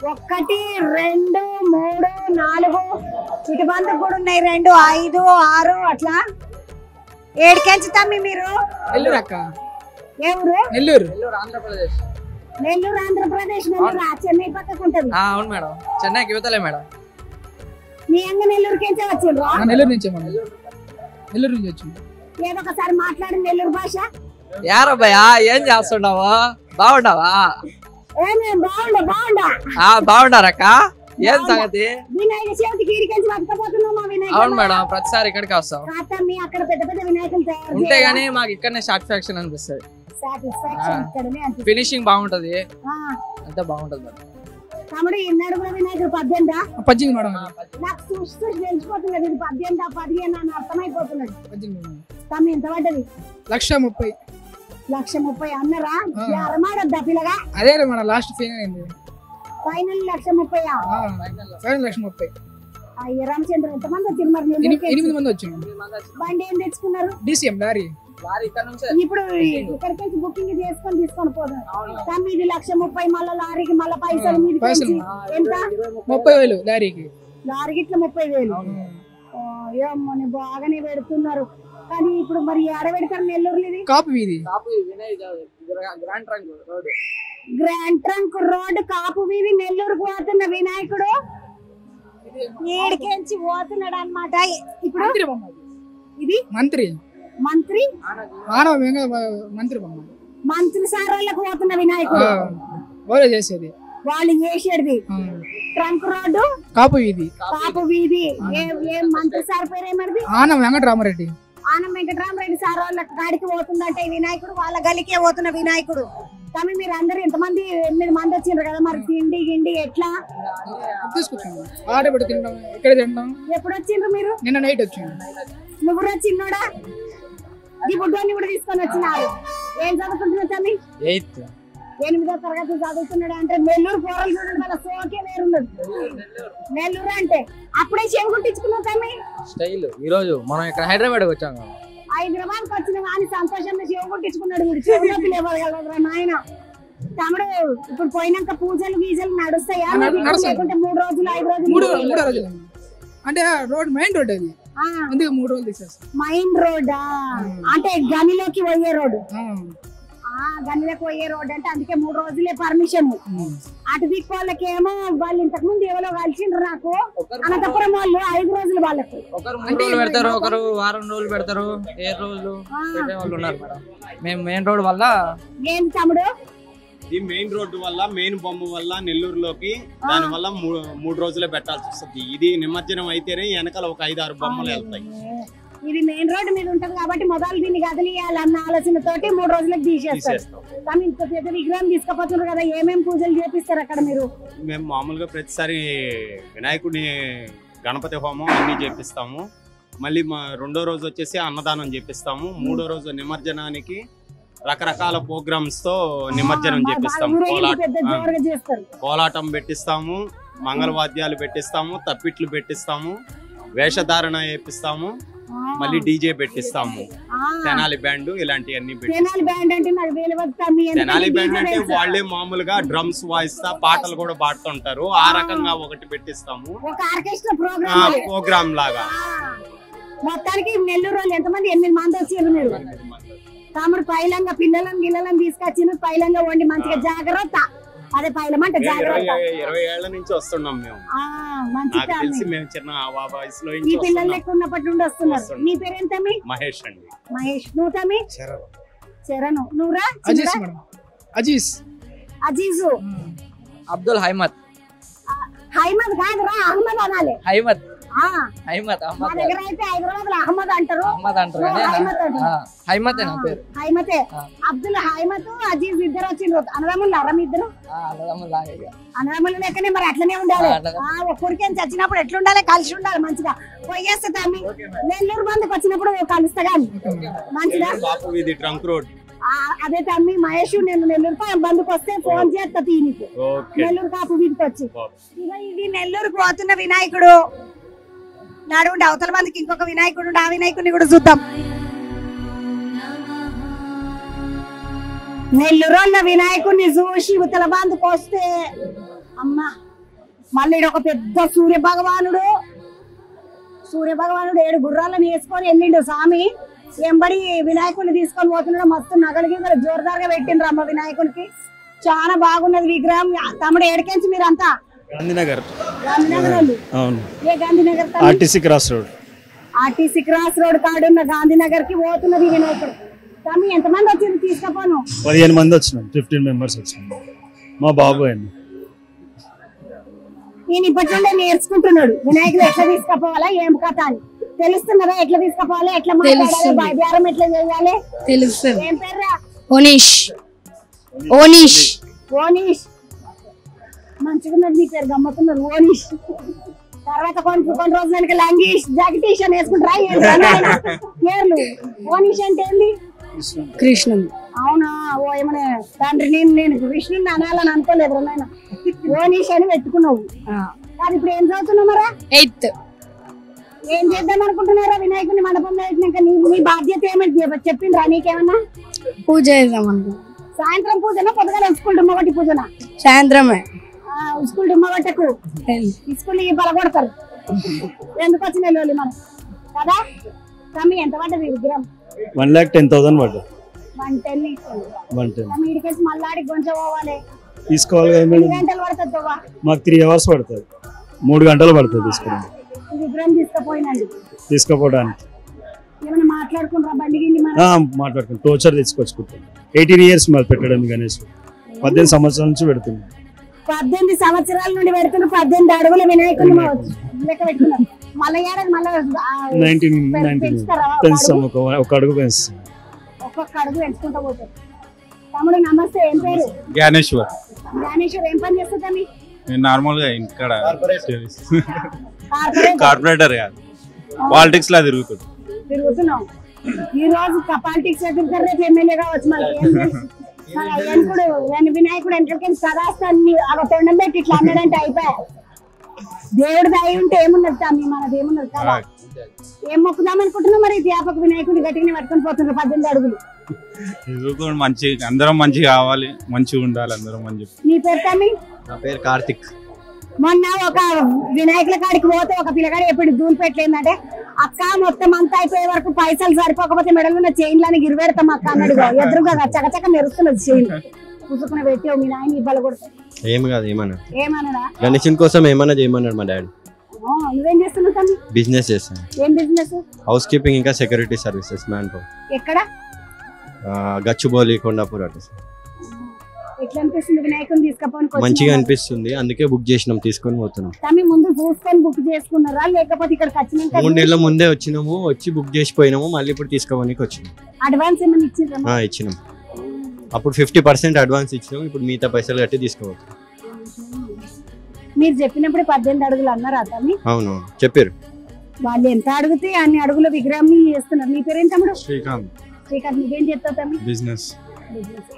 1 2 3 4 ఇటు బంధుకు కూడా ఉన్నాయి, 2 5 6 అట్లా. ఏడుకెంచి తమ్మి మీరు? నెల్లూరు అక్క. ఏ ఊరు? నెల్లూరు ఆంధ్రప్రదేశ్. నెల్లూరు ఆంధ్రప్రదేశ్. చెన్నై పక్కకు ఉంటది. అవును మేడం, చెన్నైకి యువతలే మేడం. మీ అంగ నెల్లూరుకెంచే వచ్చిండ్రు? నెల్లూరు నుంచే మేడం, నెల్లూరు నుంచి వచ్చింది. ఏదో ఒకసారి మాట్లాడి నెల్లూరు భాష. యారబ్బయ్యా ఏం చేస్తున్నావా? బాగుండావా? బాగుండారక్క. ఏం సంగతి? వినాయక చవితికి ఇడికెంచి పట్టుకుపోతున్నాం మా వినాయక. అవును మేడం, ప్రతిసారి ఇక్కడికి వస్తాం. మీ అక్కడ పెద్ద పెద్ద వినాయకులు తయారు ఉంటే గానీ మాకు ఇక్కడనే సాటిస్ఫాక్షన్ అనిపిస్తుంది. ఫినిషింగ్ బాగుంటది, అంతా బాగుంటది మేడం. తమ్ముడు ఇన్నాడు కూడా వినాయకుడు 18 18 మేడం. నాకు చూసి తెలిసిపోతున్నది ఇది 18 15 అని అర్థమైపోతున్నది. తమ్మి ఎంత పడ్డది? 1,30,000. 1,30,000 అన్నరా? అరమాడద్దా పిల్లగా? అదే మన లాస్ట్ ఫైనల్ అయింది. ఫైనల్ 1,30,000. ఫైనల్ 1,30,000. అయ్య రామచంద్ర ఎంతమంది వచ్చింది మరి? 8 మంది వచ్చాము. బండి ఏం తెచ్చుకున్నారు? DCM lorry. ఇప్పుడు ఇక్కడికి బుకింగ్ చేసుకొని తీసుకొని పోదాం. తమ్మి ఇది 1,30,000 మళ్ళీ లారీకి మళ్ళీ పైసలు మీరు ఎంత? 30,000 లారీకి. లారీకి ఇట్లా 30,000. ఏమని బాగానే పెడుతున్నారు, కానీ ఇప్పుడు మరి ఎడ పెడతారు నెల్లూరు? ఇది కాపు వీధి, గ్రాండ్ ట్రంక్ రోడ్ కాపు వీధి నెల్లూరుకు పోతున్న వినాయకుడు ఏడికెంచి పోతున్నాడు అన్నమాట. ఇప్పుడు ఇది మంత్రి మంత్రి సార్ వాళ్ళకు పోతున్న వినాయకుడు చేసేది, వాళ్ళు చేసేది ట్రంక్ రోడ్డు కాపు వీధి. కాపు వీధి. మంత్రి సార్ పేరు ఏమది? ఆనం వెంకటరామరెడ్డి. ఆనం వెంకటరామరెడ్డి సార్ వాళ్ళ కాడికి పోతుందంటే వినాయకుడు, వాళ్ళ గలికే పోతున్న వినాయకుడు. కానీ మీరు అందరు ఎంతమంది? 8 మంది వచ్చిండ్రు కదా, మరి తిండి గిండి ఎట్లా తీసుకొచ్చాము? ఆడే పెట్టి తింటాం, ఎక్కడ తింటాం. ఎప్పుడు వచ్చిండ్రు మీరు? నిన్న నైట్ వచ్చాము. నువ్వు కూడా చిన్నోడా? ఈ బుడ్డోని కూడా తీసుకొని వచ్చినారు. ఏం చదువుకుంటున్నావు తమ్మి? 8వ తరగతి చదువుతున్నాడు. అంటే నెల్లూరు పోరలు చూడండి, వాళ్ళ సోకే వేరున్నది. నెల్లూరు అంటే అప్పుడే చెవి కుట్టించుకున్నావు తమ్మి స్టైల్. ఈ రోజు మనం ఇక్కడ హైదరాబాద్ వచ్చాము. హైదరాబాద్ వచ్చిన వాని సంతోషంగా చెవి కుట్టించుకున్నాడు. వీడు చెవులోకి లేవగలరా నాయన. తమ్ముడు ఇప్పుడు పోయినాక పూజలు గీజలు నడుస్తాయా? లేకుంటే 3 రోజులు 5 రోజులు? 3 రోజులు. అంటే రోడ్ మెయిన్ రోడ్ అది, అందుకే 3 రోజులు తీసేస్తాం. మెయిన్ రోడ్డా? అంటే గనిలోకి పోయే రోడ్డు. గనిలోకి పోయే రోడ్ అంటే అందుకే 3 రోజులే పర్మిషన్. అటు దిక్కు వాళ్ళకేమో వాళ్ళు ఇంతకు ముందు ఎవరో కలిసిండ్రు నాకు, అనంతపురం వాళ్ళు 5 రోజులు వాళ్ళకు. ఒకరు 3 రోజులు పెడతారు, ఒకరు వారం రోజులు పెడతారు, 7 రోజులు పెట్టే వాళ్ళు ఉన్నారు మేడం. మేము మెయిన్ రోడ్ వల్ల. ఏంటి తమ్ముడు? ఈ మెయిన్ రోడ్డు వల్ల, మెయిన్ బొమ్మ వల్ల నెల్లూరులోకి దాని వల్ల 3 రోజులే పెట్టాల్సి వస్తుంది. ఇది నిమజ్జనం అయితేనే వెనకాల ఒక 5-6 బొమ్మలు వెళ్తాయి. ఇది మెయిన్ రోడ్ మీద ఉంటది కాబట్టి మొదలు దీన్ని కదిలియాలన్న ఆలోచనతోటి 3 రోజులకు తీసేస్తారు. కానీ ఇంత పెద్ద విగ్రహం తీసుకుపోతున్నారు కదా, ఏమేమి పూజలు చేపిస్తారు అక్కడ మీరు? మేము మామూలుగా ప్రతిసారి వినాయకుడి గణపతి హోమం అన్ని చేపిస్తాము. మళ్ళీ 2వ రోజు వచ్చేసి అన్నదానం చేపిస్తాము. 3వ రోజు నిమజ్జనానికి రకరకాల ప్రోగ్రామ్స్ తో నిమజ్జనం చేపిస్తాము. కోలాటం పెట్టిస్తాము, మంగళవాద్యాలు పెట్టిస్తాము, తప్పిట్లు పెట్టిస్తాము. వేషధారణ చేపిస్తాము, మళ్ళీ డీజే పెట్టిస్తాము, తెనాలి బ్యాండ్ ఇలాంటివన్నీ తెనాలి బ్యాండ్ అంటే నాకు తెలియదు తమ్మి. తెనాలి బ్యాండ్ అంటే వాళ్ళే మామూలుగా డ్రమ్స్ వాయిస్తా పాటలు కూడా పాడుతుంటారు. ఆ రకంగా ఒకటి పెట్టిస్తాము, ఒక ఆర్కెస్ట్రా ప్రోగ్రామ్ లాగా. మొత్తానికి నెల్లూరు వాళ్ళు ఎంతమంది 8 మంది వచ్చారు. మీరు తమ్ముడు పైలంగా పిల్లలను గిల్లలను తీసుకొచ్చిన పైలంగా వండి మంచిగా జాగ్రత్త. అదే పైలమంట జాగ్రత్త. 20 ఏళ్ల నుంచి వస్తున్నాం మేము. మంచిగా తెలిసి మేము చిన్న వయసులో ఈ పిల్లలు లెక్క ఉన్నప్పటి నుండి వస్తున్నారు. నీ పేరేంత? మహేష్ అండి. మహేష్. నువ్వు తమ్మి? చరణ్. నువ్వురా? అజీజు. అబ్దుల్ హైమద్. హైమద్ కాదురా, అహ్మద్ అనాలి. హైమద్. మా దగ్గర అయితే హైదరాబాద్ లో అహ్మద్ అంటారు. హైమతే నా పేరు. హైమతే. అబ్దుల్ హైమత్ అజీజ్ ఇద్దరు వచ్చిండ్రు. అన్నదమ్ములు అరమ్ ఇద్దరు. అన్నదమ్ముల లెక్కనే మరి అట్లనే ఉండాలి. ఒక్కడికి చచ్చినప్పుడు ఎట్లుండాలి? కలిసి ఉండాలి మంచిగా. పోయేస్తే తమ్మి నెల్లూరు బంధుకు వచ్చినప్పుడు కలుస్తా గాని మంచిదా. అదే తమ్మి మహేష్, నేను నెల్లూరు బంధుకు వస్తే ఫోన్ చేస్తా తీనికి. నెల్లూరు కాపు వీధికి వచ్చి ఇది నెల్లూరు పోతున్న వినాయకుడు నాడు అవతల మందికి ఇంకొక వినాయకుడు, ఆ వినాయకుడిని కూడా చూద్దాం. నెల్లూరు ఉన్న వినాయకుడిని చూసి ఉత్తల బంధుకు వస్తే అమ్మా మళ్ళీ ఒక పెద్ద సూర్య భగవానుడు 7 గుర్రాలను వేసుకొని వెళ్ళిండు స్వామి. ఎంబడి వినాయకుడిని తీసుకొని పోతున్నాడు. మస్తు నగలు గిగలు జోరుదారుగా పెట్టిండ్రు అమ్మ వినాయకుడికి. చాలా బాగున్నది విగ్రహం. తమ్ముడు ఏడికెంచి మీరంతా? గాంధీనగర్. అవును. ఏ Gandhinagar? RTC cross road. RTC cross road కాడున్న గాంధీనగర్ కి పోతున్నది వినాయకుడు. తమ్మి ఎంతమంది వచ్చింది తీసుకపోను? 15 మంది వచ్చినాం. 15 మెంబర్స్ వచ్చినాం. మా బాబు అండి. నేను ఇప్పటి నుండే నేర్చుకుంటున్నాడు వినాయకుడు ఎట్లా తీసుకపోవాలా, ఏం కథ అని. తెలుస్తున్నదా? ఎట్లా తీసుకపోవాలి, ఎట్లా మాట్లాడాలి, బయలుదేరం ఎట్లా చేయాలి తెలుస్తుంది. ఏం పేర్రా? ఓనీష్. మంచిగున్నది నీ పేరు, గమ్మతున్నారు. ఓనీష్. తర్వాత కొన్ని రోజులకి లంగీష్ జగదీష్ అని వేసుకుంటారా పేర్లు? ఓనీష్ అంటే ఏంది? కృష్ణుడు. అవునా? ఓ ఏమన్నా తండ్రి నేను కృష్ణుడిని అనాలని అనుకోలేదు నాయన. ఓనీష్ అని పెట్టుకున్నావు. అది ఇప్పుడు ఏం చదువుతున్నావు మరా? 8th. ఏం చేద్దాం అనుకుంటున్నారా వినాయకుడిని మండపంలో పెట్టినాక? నీ బాధ్యత ఏమంటే చెప్పిండ్రా నీకేమన్నా? పూజ చేద్దాం అనుకుంటున్నా. సాయంత్రం పూజనా పొద్దుగాల స్కూల్ డుమ్మగొట్టి పూజనా? సాయంత్రమే. స్కూల్ డుమ్మగొట్టకు, స్కూల్ బలగొడతారు. ఎందుకు వచ్చిన మనం కదా. తమ్మి ఎంత పడ్డది విగ్రహం? 1,10,000 పడ్డది. 110. మీడికేసి మళ్ళాడికి కొంచెం పోవాలి, తీసుకోవాలి కదా మేడం. ఎన్ని గంటలు పడుతుంది? మాకు 3 hours పడుతుంది. 3 గంటలు పడుతుంది తీసుకోవడానికి. విగ్రహం తీసుకోపోవడానికి ఏమైనా మాట్లాడుకుంటారా? బండి మాట్లాడుకుంటాం. టోచర్ తెచ్చుకొచ్చుకుంటాం. 18 years మాది పెట్టడం. గణేష్ 18 సంవత్సరాల నుంచి పెడుతున్నాం. 18 సంవత్సరాల నుండి పెడుతున్నారు. 18 అడుగుల వినాయకుడిని లెక్క పెట్టుకున్నారు. మళ్ళీ ఏడాది మళ్ళీ 19 పెంచుతాం. ఒక అడుగు పెంచుతాం. ఒక్కొక్క అడుగు పెంచుకుంటా పోతారు. తమ్ముడు నమస్తే. ఏం పేరు? జ్ఞానేశ్వర్. ఏం పని చేస్తుందా? నేను నార్మల్ గా ఇక్కడ కార్పొరేటర్ కాదు, పాలిటిక్స్ లా తిరుగుతున్నాం. ఈ రోజు పాలిటిక్స్ తిరుగుతారు, రేపు ఎమ్మెల్యే కావచ్చు. మళ్ళీ వినాయకుడు ఎంట్రకి సదాస్తాన్ని తొండం పెట్టి ఇట్లా అన్నాడంటే అయిపోయా. దేవుడు దయ ఉంటే ఏమున్నది తమ్మి, మనది ఏమున్నది కదా. ఏం మొక్కుదాం అనుకుంటున్నాం మరి? వ్యాపక వినాయకుడిని గట్టిగా పట్టుకొని పోతున్నారు. 18 అడుగులు. మంచి అందరం మంచిగా కావాలి, మంచిగా ఉండాలి అందరం అని చెప్పి. నీ పేరు తమ్మి? నా పేరు కార్తిక్. మొన్న ఒక వినాయకుల కాడికి పోతే ఒక పిల్లగాడు ఎప్పుడు ధూళి పెట్టలేదంటే, అక్క మొత్తం అంతా అయిపోయే వరకు పైసలు సరిపోకపోతే మెడలు ఉన్న చైన్లని గిరిపెడతాం అక్క అన్నాడు. ఎదురుగా చకచక మెరుస్తున్నది చైన్. పుసుకుని పెట్టావు మీ నాయన ఇబ్బంది కొడుతుంది. ఏమి కాదు. ఏమన్నాడా? గణేశన్ కోసం ఏమన్నా చేయమన్నాడు మా డాడీ. నువ్వేం చేస్తున్నావు తమ్మి? బిజినెస్ చేస్తాను. ఏం బిజినెస్? హౌస్ కీపింగ్ ఇంకా సెక్యూరిటీ సర్వీసెస్. Man power. ఎక్కడ? గచ్చిబౌలి, కొండాపూర్. అటు ఎట్లా అనిపిస్తుంది వినాయకుడిని తీసుకపోని? మంచిగా అనిపిస్తుంది, అందుకే బుక్ చేసినాం, తీసుకొని పోతున్నాం. తమ్మి ముందు చూసుకొని బుక్ చేసుకున్నారా లేకపోతే ఇక్కడికి వచ్చినాక? 3 నెలల ముందే వచ్చినాము, వచ్చి బుక్ చేసిపోయినాము. మళ్ళీ ఇప్పుడు తీసుకోవడానికి వచ్చినాం. అడ్వాన్స్ ఏమైనా ఇచ్చిండ్రా? ఇచ్చినాం. అప్పుడు 50% అడ్వాన్స్ ఇచ్చినాం. ఇప్పుడు మిగతా పైసలు కట్టి తీసుకోవచ్చు. మీరు చెప్పినప్పుడు 18 అడుగులు అన్నారా తమ్మి? అవును చెప్పారు. వాళ్ళు ఎంత అడిగితే అన్ని అడుగుల విగ్రహం చేస్తున్నారు. నీ పేరేం తమ్ముడు? శ్రీకాంత్. శ్రీకాంత్, నువ్వేం చేస్తావు తమ్మి? బిజినెస్.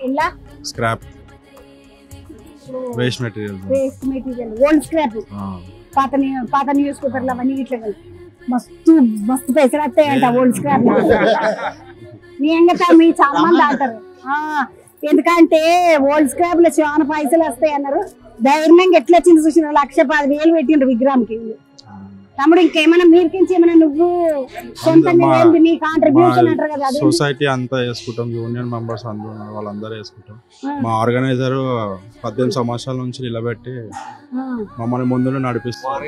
ఎలా? Scrap, waste material. Old scrap. పాత న్యూస్ పేపర్లు అవన్నీ ఇట్లా మస్తు మస్తు పైసలు వస్తాయంట ఓల్డ్ స్క్రాప్ నీ ఎంగతా మీ చాలా మంది అంటారు ఎందుకంటే ఓల్డ్ స్క్రాప్ లో చాలా పైసలు వస్తాయి అన్నారు ధైర్యంగా ఎట్లా వచ్చింది చూసిన 1,10,000 పెట్టిండ్రు విగ్రహానికి తమ్ముడు ఇంకేమైనా మీరుకించి ఏమైనా నువ్వు సొంతంగా నీ కాంట్రిబ్యూషన్ అంటారు కదా సొసైటీ అంతా వేసుకుంటాం యూనియన్ మెంబర్స్ అందరూ వాళ్ళందరూ వేసుకుంటాం మా ఆర్గనైజర్ 18 సంవత్సరాల నుంచి నిలబెట్టి మమ్మల్ని ముందు నడిపిస్తారు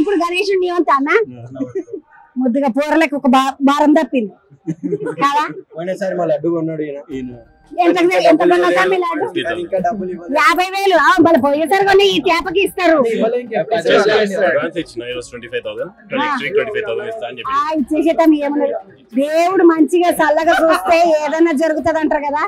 ఇప్పుడు గణేశుడిని ఏమంటానా ముద్దుగా పూరలకు ఒక భారం తప్పింది కదా ఎంత 50,000 మళ్ళీ పోయేసరి కొన్ని ఈ తేపకి ఇస్తారు ఇచ్చేసేటం ఏమన్నారు దేవుడు మంచిగా చల్లగా చూస్తే ఏదన్నా జరుగుతుంది అంటారు కదా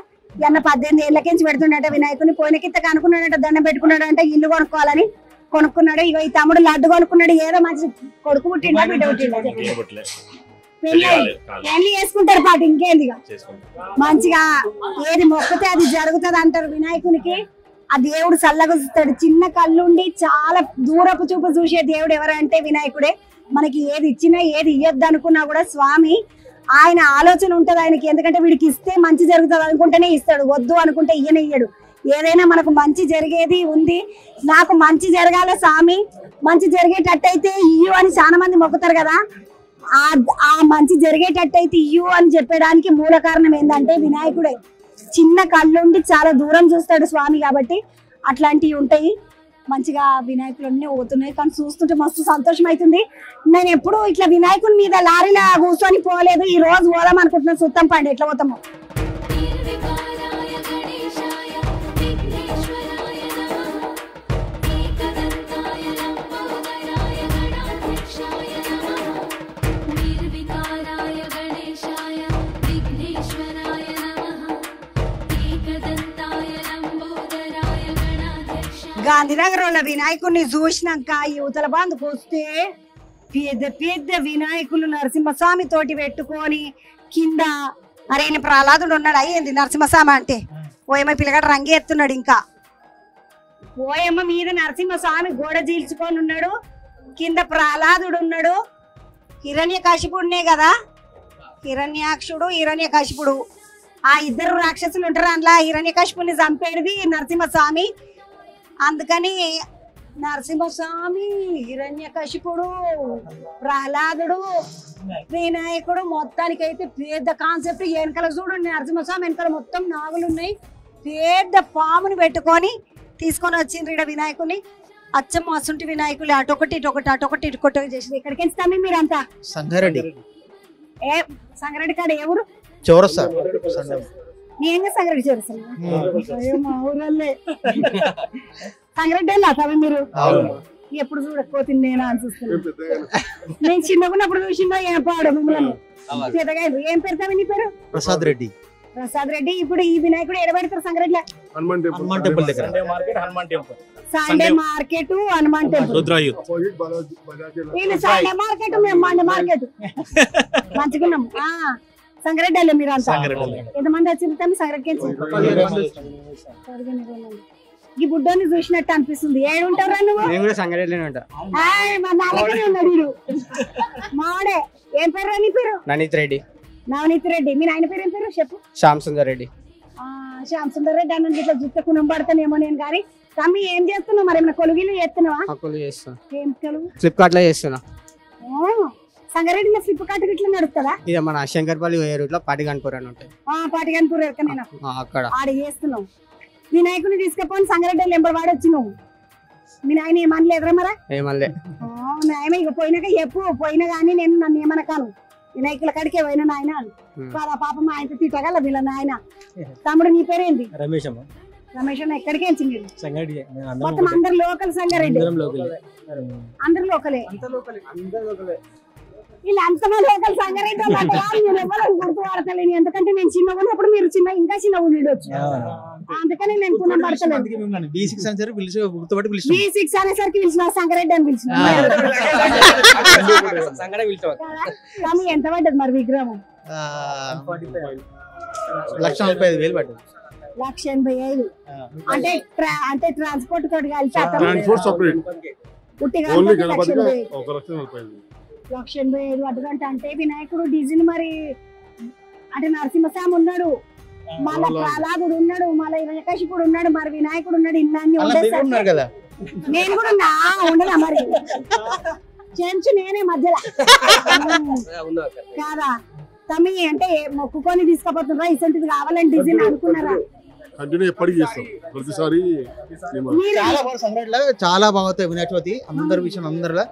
అన్న 18 ఏళ్ళకించి పెడుతుండట వినాయకుని పోయిన కింద అనుకున్నాడట దండం పెట్టుకున్నాడు అంటే ఇల్లు కొనుక్కోవాలని కొనుక్కున్నాడు ఇగో ఈ తమ్ముడు లడ్డు కొనుక్కున్నాడు ఏదో మంచి కొడుకు పుట్టిండా బిడ్డ పుట్టిండా పెళ్లి చేసుకుంటారు పాటు ఇంకేందిగా మంచిగా ఏది మొక్కితే అది జరుగుతుంది అంటారు వినాయకునికి ఆ దేవుడు చల్లగా చూస్తాడు చిన్న కళ్ళుండి చాలా దూరపు చూపు చూసే దేవుడు ఎవరంటే వినాయకుడే మనకి ఏది ఇచ్చినా ఏది ఇయ్యొద్దు అనుకున్నా కూడా స్వామి ఆయన ఆలోచన ఉంటది ఆయనకి ఎందుకంటే వీడికి ఇస్తే మంచి జరుగుతుంది అనుకుంటేనే ఇస్తాడు వద్దు అనుకుంటే ఇయ్యడు ఏదైనా మనకు మంచి జరిగేది ఉంది నాకు మంచి జరగాల స్వామి మంచి జరిగేటట్టయితే ఇయ్యు అని చాలా మంది మొక్కుతారు కదా ఆ మంచి జరిగేటట్టయితే ఇయ్యు అని చెప్పడానికి మూల కారణం ఏంటంటే వినాయకుడే చిన్న కళ్ళుండి చాలా దూరం చూస్తాడు స్వామి కాబట్టి అట్లాంటివి ఉంటాయి మంచిగా వినాయకులన్నీ పోతున్నాయి కానీ చూస్తుంటే మస్తు సంతోషం అవుతుంది నేను ఎప్పుడు ఇట్లా వినాయకుని మీద లారీలా కూర్చొని పోలేదు ఈ రోజు పోదాం అనుకుంటున్నా చూద్దాం పండి ఎట్లా పోతాము గాంధీనగరంలో వినాయకుడిని చూసినాక యువతల బంధుకు వస్తే పెద్ద పెద్ద వినాయకులు నరసింహస్వామి తోటి పెట్టుకొని కింద అరేని ప్రహ్లాదుడు ఉన్నాడు అయ్యింది నరసింహస్వామి అంటే ఓయమ్మ పిల్లగాడు రంగి ఎత్తున్నాడు ఇంకా ఓయమ్మ మీద నరసింహస్వామి గోడ చీల్చుకొని ఉన్నాడు కింద ప్రహ్లాదుడు ఉన్నాడు హిరణ్యకశిపుడునే కదా హిరణ్యాక్షుడు హిరణ్యకశిపుడు ఆ ఇద్దరు రాక్షసులు ఉంటారు అందులో హిరణ్యకశిపుడిని చంపేది నరసింహస్వామి అందుకని నరసింహస్వామి హిరణ్యకశిపుడు ప్రహ్లాదుడు వినాయకుడు మొత్తానికైతే పెద్ద కాన్సెప్ట్ వెనకాల చూడండి నరసింహస్వామి వెనకాల మొత్తం నాగులు ఉన్నాయి పెద్ద పాముని పెట్టుకొని తీసుకొని వచ్చిండ్రు ఇక్కడ వినాయకుని అచ్చమ్మ అసుంటి వినాయకులు అటొకటి ఇటొకటి అటొకటి ఇటొకటి చేసింది ఎక్కడికి వెళ్తామే మీరంతా సంగారెడ్డి ఏ సంగారెడ్డి కాడ ఎవరు చౌరస్తా నేను సంగారెడ్డి చేరుస్తాను మా ఊరల్లే సంగారెడ్డి వెళ్ళా మీరు ఎప్పుడు చూడకపోతుంది నేను అని చూస్తున్నాను నేను చిన్నప్పుడు చూసిందో ఏం పాడు మిమ్మల్ని పెద్దగా ఏం పెడతావు నీ పేరు ప్రసాద్ రెడ్డి ఇప్పుడు ఈ వినాయకుడు ఎడబెడతారు సంగారెడ్డిలో హనుమాన్ టెంపుల్ దగ్గర Sunday market Hanuman temple Sunday market మేము మండే మార్కెట్ మంచిగున్నాం సంగారెడ్డి వెళ్ళే మీరు అంతా ఎంతమంది వచ్చింది సంగారెడ్డికి ఈ బుడ్డోని చూసినట్టు అనిపిస్తుంది ఏడుంటారా నువ్వు సంగారెడ్డిలోనే ఉంటా మా నాన్నగానే ఉన్నాడు వీడు మావాడే ఏం పేరు నీ పేరు నవనీత్ రెడ్డి మీ నాయన పేరు ఏం పేరు చెప్పు శ్యామ్ సుందర్ రెడ్డి శ్యామ్ సుందర్ రెడ్డి అన్న ఇట్లా జుట్ట కుణం పడతానేమో నేను కానీ తమ్మి ఏం చేస్తున్నావు మరి ఏమైనా కొలుగిలు చేస్తున్నావా ఏం కొలుగు ఫ్లిప్కార్ట్ లో చేస్తున్నా సంగారెడ్డిలో ఫ్లిప్కార్ట్ ఇట్లా నడుస్తుందా ఇది మన శంకర్పల్లి రూట్ లో పాటిగాన్పూర్ అని ఉంటాయి పాటిగాన్పూర్ నేను అక్కడ ఆడ చేస్తున్నావు వినాయకుని తీసుకపోని సంగారెడ్డి ఎంబడి వాడు వచ్చి నువ్వు మీ నాయన ఏమనలేదురా మరా ఏమనలే నాయన ఇక పోయినాక చెప్పు పోయినా కానీ నేను నన్ను ఏమనకాను వినాయకుల కాడికే పోయినా నాయన కాదా పాప మా ఆయన తిట్టగల వీళ్ళ నాయన తమ్ముడు నీ పేరేంటి రమేష్ రమేష్ అన్న ఎక్కడికి వచ్చింది మొత్తం అందరు లోకల్ సంగారెడ్డి అందరు లోకలే వీళ్ళు అంతమా లోకల్ సంగారెడ్డి వాళ్ళు ఎవరు గుర్తుపడతలేని ఎందుకంటే నేను చిన్నగా ఉన్నప్పుడు మీరు చిన్న ఇంకా చిన్న ఉండొచ్చు అందుకని నేను కుణం పడతలేదు B6 అనేసరికి పిలిచిన సంగారెడ్డి అని పిలిచిన కానీ ఎంత పడ్డది మరి విగ్రహం 1,45,000 పడ్డది 1,85,000 అంటే అంటే ట్రాన్స్పోర్ట్ తోటి కలిసి ట్రాన్స్పోర్ట్ సెపరేట్ ఉట్టిగా ఓన్లీ గణపతికి 1,85,000 1,85,000 అడ్డుగంట అంటే వినాయకుడు డిజైన్ మరి అంటే నరసింహస్వామి ఉన్నాడు, మళ్ళా ప్రహ్లాదుడు ఉన్నాడు, మళ్ళీ వెంకటేశ్వరుడు ఉన్నాడు, మరి వినాయకుడు ఉన్నాడు. ఇన్ని ఉన్నారు కదా నేను కూడా ఉండదా మరి చెంచు నేనే మధ్యలో కాదా తమ్మి అంటే మొక్కుకొని తీసుకుపోతున్నారా ఇసంటిది కావాలని డిజైన్ అనుకున్నారా? కంటిన్యూ ఎప్పటికీ చేస్తాం ప్రతిసారి. చాలా బాగుతాయి వినాయక చవితి అందరి విషయం అందరిలో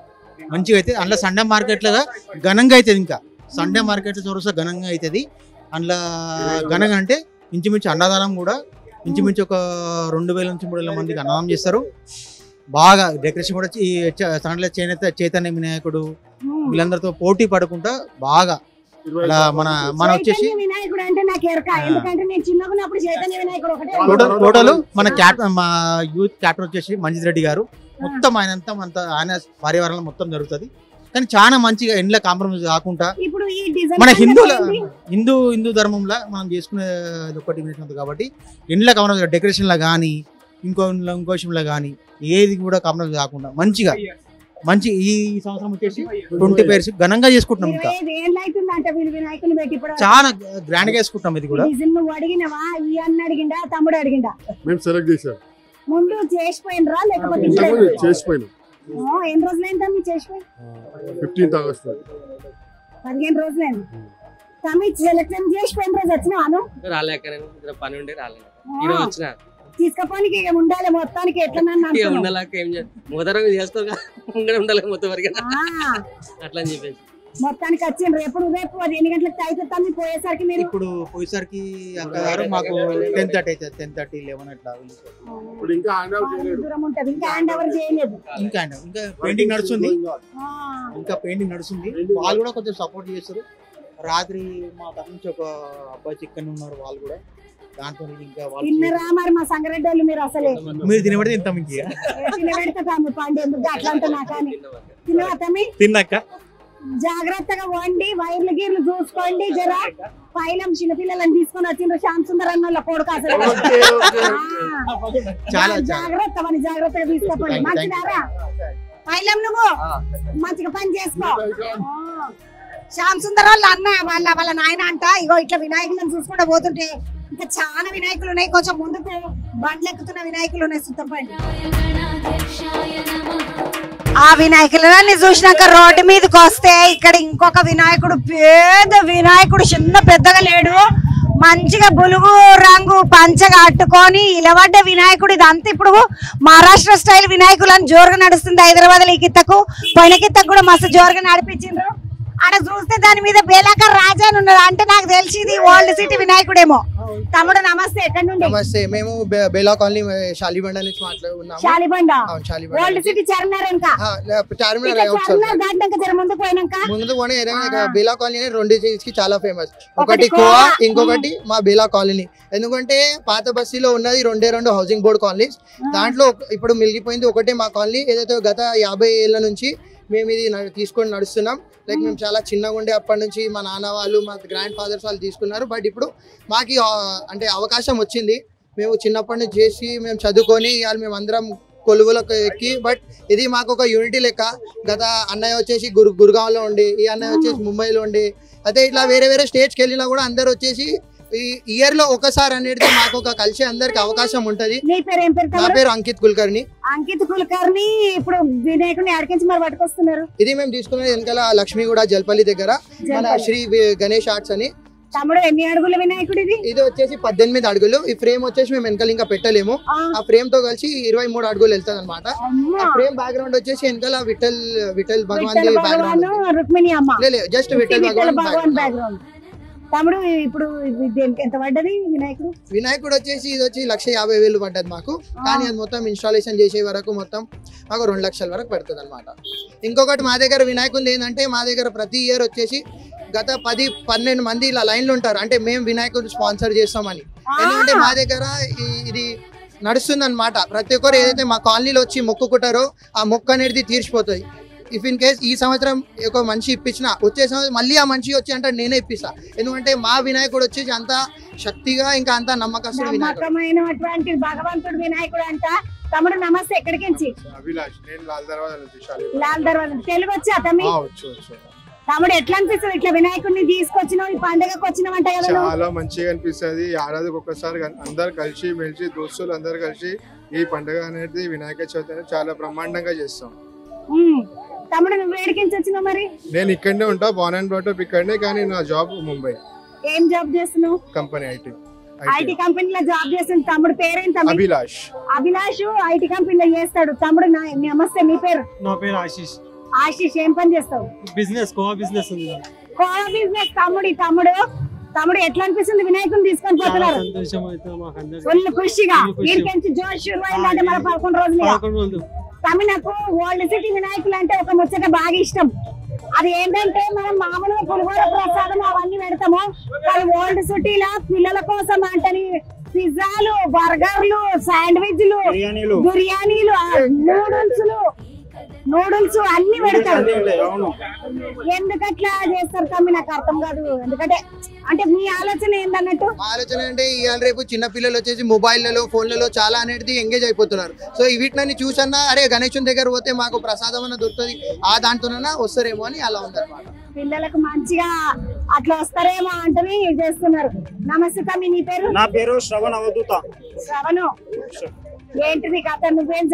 మంచిగా అయితే. అందులో సండే మార్కెట్ లాగా ఘనంగా అవుతుంది. ఇంకా సండే మార్కెట్ చోరసా ఘనంగా అవుతుంది. అందులో ఘనంగా అంటే ఇంచుమించు అన్నదానం కూడా ఇంచుమించు ఒక 2,000 నుంచి 3,000 మందికి అన్నదానం చేస్తారు. బాగా డెకరేషన్ కూడా ఈ సండే చైతన్య వినాయకుడు వీళ్ళందరితో పోటీ పడకుండా బాగా మన వచ్చేసి వినాయకుడు అంటే నాకు ఎరక, ఎందుకంటే నేను చిన్నగున్నప్పుడు చైతన్య వినాయకుడు ఒకటే. టోటల్ మన మా యూత్ క్యాప్టెన్ వచ్చేసి మంజిత్ రెడ్డి గారు. మొత్తం ఆయన పరివారంలో మొత్తం జరుగుతుంది. కానీ చాలా మంచిగా ఎండ్ల కాంప్రమైజ్ కాకుండా మన హిందూ ధర్మంలో మనం చేసుకునే ఒకటి వినట్టు కాబట్టి ఎండ్ల కాంప్రమైజ్ డెకరేషన్ లా కానీ ఇంకో విషయంలో కానీ ఏది కూడా కాంప్రమైజ్ కాకుండా మంచి ఈ సంవత్సరం వచ్చేసి 20 పేర్స్ ఘనంగా చేసుకుంటున్నాం. ఇంకా చాలా గ్రాండ్ గా చేసుకుంటాం. ఇది కూడా నువ్వు అడిగినవా? ఈ అన్న అడిగిండా, తమ్ముడు అడిగిండా? మేము సెలెక్ట్ చేసాం. ముందు చేసిపోయినరా లేకపోతే చేసిపోయినా? ఎన్ని రోజులైందా మీరు చేసిపోయి? 15th ఆగస్ట్ 15 రోజులైంది. తమ్మి సెలెక్షన్ చేసిపోయిన రోజు వచ్చినాను పని ఉండే రాలేదు. ఈ రోజు వచ్చిన తీసుకపోనికి ఉండాలి మొత్తానికి ఎట్లా అట్లా అని చెప్పేసి మొత్తానికి వచ్చిండ్రు. ఎప్పుడు రేపు 8 గంటలకు అయితే తమ్మి పోయేసరికి మీరు ఇప్పుడు పోయేసరికి అక్కడ మాకు 10:30 అయితే 10:30, 11 అట్లా దూరం ఉంటది. ఇంకా హ్యాండ్ ఓవర్ చేయలేదు. ఇంకా పెయింటింగ్ నడుస్తుంది. వాళ్ళు కూడా కొంచెం సపోర్ట్ చేస్తారు. రాత్రి మా తన నుంచి ఒక అబ్బాయి చికెన్ ఉన్నారు, వాళ్ళు కూడా దాంట్లో ఇంకా తిన్నరా మరి మా సంగారెడ్డి వాళ్ళు? మీరు అసలే మీరు తినబడి తింటాం. ఇంక తినబెడతా తమ్మి పండు ఎందుకు అట్లా అంటున్నా కానీ తినవా తమ్మి? తిన్నాక జాగ్రత్తగా వండి వైర్లు గీర్లు చూసుకోండి. జరా పైలం చిన్నపిల్లలను తీసుకొని వచ్చిండ్రు శ్యామ్ సుందర్ అన్న కొడుకు. అసలు జాగ్రత్తగా తీసుకోండి. మంచిదారా పైలం? నువ్వు మంచిగా పని చేసుకో. శ్యామ్ సుందర్ వాళ్ళ అన్న వాళ్ళ నాయన అంట. ఇగో ఇట్లా వినాయకులను చూసుకుంటూ పోతుంటే ఇంకా చాలా వినాయకులు ఉన్నాయి. కొంచెం ముందుకు బండ్లు ఎక్కుతున్న వినాయకులు ఉన్నాయి. సుత్తపండి ఆ వినాయకులని చూసినాక రోడ్డు మీదకి వస్తే ఇక్కడ ఇంకొక వినాయకుడు, పేద వినాయకుడు, చిన్న పెద్దగా లేడు, మంచిగా బులుగు రంగు పంచగా అట్టుకొని ఇలవడ్డ వినాయకుడు. ఇదంతా ఇప్పుడు మహారాష్ట్ర స్టైల్ వినాయకులు అని జోరుగా నడుస్తుంది. హైదరాబాద్ లో ఈ కిత్తకు పోయిన కిత్తకు కూడా మస్తు జోరుగా నడిపించిండ్రు. ఆడ చూస్తే దాని మీద బేలాకర్ రాజా అని ఉన్నది. అంటే నాకు తెలిసి ఇది ఓల్డ్ సిటీ వినాయకుడేమో. తమ్ముడు నమస్తే, ఎక్కడి నుండి? నమస్తే, మేము బేలా కాలనీ షాలిబండ నుంచి మాట్లాడుతున్నాము. షాలిబండ ఓల్డ్ సిటీ చార్మినార్ ఇంకా ముందు బేలా కాలనీ 2 కి చాలా ఫేమస్. ఒకటి కోవా, ఇంకొకటి మా బేలా కాలనీ. ఎందుకంటే పాత బస్తీలో ఉన్నది 2 హౌసింగ్ బోర్డ్ కాలనీస్. దాంట్లో ఇప్పుడు మిగిలిపోయింది ఒకటే మా కాలనీ. ఏదైతే గత 50 ఏళ్ల నుంచి మేము ఇది తీసుకొని నడుస్తున్నాం. లైక్ మేము చాలా చిన్నగా ఉండే అప్పటి నుంచి మా నాన్న వాళ్ళు, మా గ్రాండ్ ఫాదర్స్ వాళ్ళు తీసుకున్నారు. బట్ ఇప్పుడు మాకు అంటే అవకాశం వచ్చింది. మేము చిన్నప్పటి నుంచి చేసి మేము చదువుకొని ఇవాళ మేము అందరం కొలువులకు ఎక్కి, బట్ ఇది మాకు ఒక యూనిటీ లెక్క. గత అన్నయ్య వచ్చేసి గురుగావ్లో ఉండి, ఈ అన్నయ్య వచ్చేసి ముంబైలో ఉండి, అదే ఇట్లా వేరే వేరే స్టేట్స్కి వెళ్ళినా కూడా అందరు వచ్చేసి ఈ ఇయర్ లో ఒకసారి అనేది మాకు ఒక కలిసి అందరికి అవకాశం ఉంటది. నా పేరు అంకిత్ కుల్కర్ణి. అంకిత్ కుల్కర్ణి ఇప్పుడు వినాయకుడిని ఆడికించి మరి పట్టుకొస్తున్నారు. ఇది మేము తీసుకున్నది వెనకాల లక్ష్మీగూడ జల్పల్లి దగ్గర మన శ్రీ గణేష్ ఆర్ట్స్ అని. తమ్ముడు ఎన్ని అడుగుల వినాయకుడు ఇది? ఇది వచ్చేసి 18 అడుగులు. ఈ ఫ్రేమ్ వచ్చేసి మేము వెనకాల ఇంకా పెట్టలేము. ఆ ఫ్రేమ్ తో కలిసి 23 అడుగులు వెళ్తుంది అనమాట. ఆ ఫ్రేమ్ బ్యాక్గ్రౌండ్ వచ్చేసి వెనకాల విఠల్ భగవాన్ బ్యాక్గ్రౌండ్, జస్ట్ విఠల్ భగవాన్ బ్యాక్గ్రౌండ్. తమ్ముడు ఇప్పుడు ఎంత పడ్డది వినాయకుడు? వినాయకుడు వచ్చేసి ఇది వచ్చి 1,50,000 పడ్డది మాకు. కానీ అది మొత్తం ఇన్స్టాలేషన్ చేసే వరకు మొత్తం మాకు 2 లక్షల వరకు పడుతుంది అనమాట. ఇంకొకటి మా దగ్గర వినాయకులు ఏంటంటే మా దగ్గర ప్రతి ఇయర్ వచ్చేసి గత 10-12 మంది ఇలా లైన్లు ఉంటారు. అంటే మేము వినాయకుడు స్పాన్సర్ చేస్తామని. ఎందుకంటే మా దగ్గర ఇది నడుస్తుంది అనమాట. ప్రతి ఒక్కరు ఏదైతే మా కాలనీలో వచ్చి మొక్కుకుంటారో ఆ మొక్కు అనేది తీర్చిపోతుంది. ఇఫ్ ఇన్ కేస్ ఈ సంవత్సరం ఒక మనిషి ఇప్పించిన వచ్చే సంవత్సరం మళ్ళీ ఆ మనిషి వచ్చి అంటే నేనే ఇప్పిస్తా. ఎందుకంటే మా వినాయకుడు వచ్చేసి అంత శక్తిగా ఇంకా అంత నమ్మకస్తుడు నమ్మకమైనటువంటి భగవంతుడు వినాయకుడు అంట. తమ్ముడు నమస్తే, ఎక్కడికి నుంచి? అభిలాష్, నేను లాల్ దర్వాజా నుంచి. లాల్ దర్వాజా. తెలుగు వచ్చా తమ్మి? తమ్ముడు ఎట్లా అనిపిస్తుంది ఇట్లా వినాయకుడిని తీసుకొచ్చినావు, ఈ పండుగకు వచ్చినావంట కదా? చాలా మంచిగా అనిపిస్తుంది. ఏడాదికి ఒక్కసారి అందరు కలిసి మెలిసి దోస్తులు అందరు కలిసి ఈ పండుగ అనేది వినాయక చవితి అనేది చాలా బ్రహ్మాండంగా చేస్తాం. తమ్ముడు నువ్వు ఏడికించి వచ్చినావు మరి? నేను ఇక్కడనే ఉంటా, బాన్ అండ్ బ్రాట్ అప్ ఇక్కడనే, కానీ నా జాబ్ ముంబై. ఏం జాబ్ చేస్తున్నావు? కంపెనీ ఐటీ కంపెనీలో జాబ్ చేస్తుంది. తమ్ముడు పేరేంటి? అభిలాష్. అభిలాష్ ఐటీ కంపెనీలో చేస్తాడు. తమ్ముడు నమస్తే, మీ పేరు? నా పేరు ఆశీష్. ఆశీష్, ఏం పని చేస్తావు? బిజినెస్, కోవా బిజినెస్ ఉంది. కోవా బిజినెస్. తమ్ముడు ఎట్లా అనిపిస్తుంది వినాయకుని తీసుకొని పోతున్నారు? ఫుల్ ఖుషిగా వీరికి జోష్ అయిందంటే మన 11 రోజులు. తమ్మి, నాకు ఓల్డ్ సిటీ వినాయకులు అంటే ఒక ముచ్చట బాగా ఇష్టం. అది ఏంటంటే మనం మామూలుగా పులిహోర ప్రసాదం అవన్నీ పెడతాము, కానీ ఓల్డ్ సిటీలో పిల్లల కోసం అంటని పిజ్జాలు, బర్గర్లు, శాండ్విచ్లు, బిర్యానీలు, నూడిల్స్ అన్ని పెడతారు. ఎందుకట్లా చేస్తారు తమ్మి? నాకు అర్థం కాదు. ఎందుకంటే అంటే మీ ఆలోచన ఏంటన్నట్టు? ఆలోచన అంటే ఇవాళ రేపు చిన్న పిల్లలు వచ్చేసి మొబైల్లలో ఫోన్లలో చాలా అనేది ఎంగేజ్ అయిపోతున్నారు. సో వీటిని చూసన్నా అరే గణేశుని దగ్గర పోతే మాకు ప్రసాదం అన్న దొరుకుతుంది, ఆ దాంతోనన్నా వస్తారేమో అని అలా ఉందన్నమాట. పిల్లలకు మంచిగా అట్లా వస్తారేమో అంటని చేస్తున్నారు. నమస్తే తమ్మి, నీ పేరు? నా పేరు శ్రవణ్ అవధూత. శ్రవణ్, ఏంటిది కథ? నువ్వేం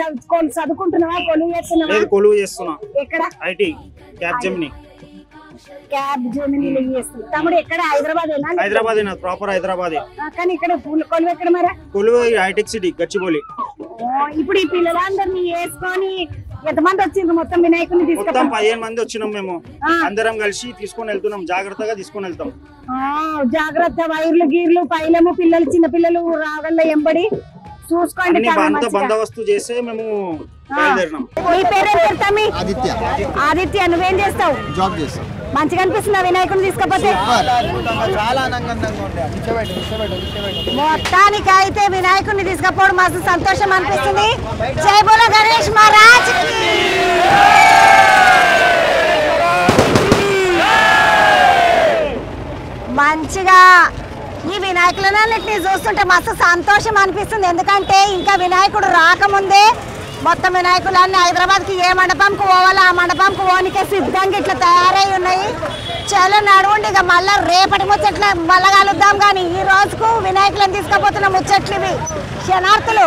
చదువుకుంటున్నావా, కొలువు చేస్తున్నావా? కొలువు చేస్తున్నా. ఎక్కడ? IT cab Gemini. క్యాబ్ జెమినిలో చేస్తున్నా. తమ్ముడు ఎక్కడ? హైదరాబాద్? హైదరాబాద్, ప్రాపర్ హైదరాబాద్. కానీ ఇక్కడ కొలువు ఎక్కడ మరి? కొలువు హైటెక్ సిటీ, గచ్చిబౌలి. ఇప్పుడు ఈ పిల్లలందరినీ వేసుకొని ఎంతమంది వచ్చిండ్రు మొత్తం వినాయకుని తీసుకొని? 15 మంది వచ్చినాం మేము. అందరం కలిసి తీసుకొని వెళ్తున్నాం, జాగ్రత్తగా తీసుకొని వెళ్తాం. జాగ్రత్త, వైర్లు గీర్లు పైలము, పిల్లలు చిన్న పిల్లలు రాగల ఎంబడి చూసుకోండి. బందోబస్తు చేస్తే మేము బయలుదేరినాం. నీ పేరేం తమ్మి? ఆదిత్య. ఆదిత్య, నువ్వేం చేస్తావు? జాబ్ చేస్తాం. మంచిగా అనిపిస్తుందా వినాయకుడిని తీసుకపోతే? చాలా ఆనందంగా ఉంది. మొత్తానికి అయితే వినాయకుడిని తీసుకపోవడం మస్తు సంతోషం అనిపిస్తుంది. జై బోలో గణేష్ మహారాజ్ కి. మంచిగా ఈ వినాయకులన్నింటినీ చూస్తుంటే మస్తు సంతోషం అనిపిస్తుంది. ఎందుకంటే ఇంకా వినాయకుడు రాకముందే మొత్తం వినాయకులన్నీ హైదరాబాద్కి ఏ మండపంకి పోవాలో ఆ మండపంకి పోనీకే సిద్ధంగా ఇట్లా తయారై ఉన్నాయి. చాలా నడవండి, ఇక మళ్ళీ రేపటి ముచ్చట్లు మళ్ళా కలుద్దాం. కానీ ఈ రోజుకు వినాయకులను తీసుకుపోతున్న ముచ్చట్లు ఇవి, క్షణార్థులు.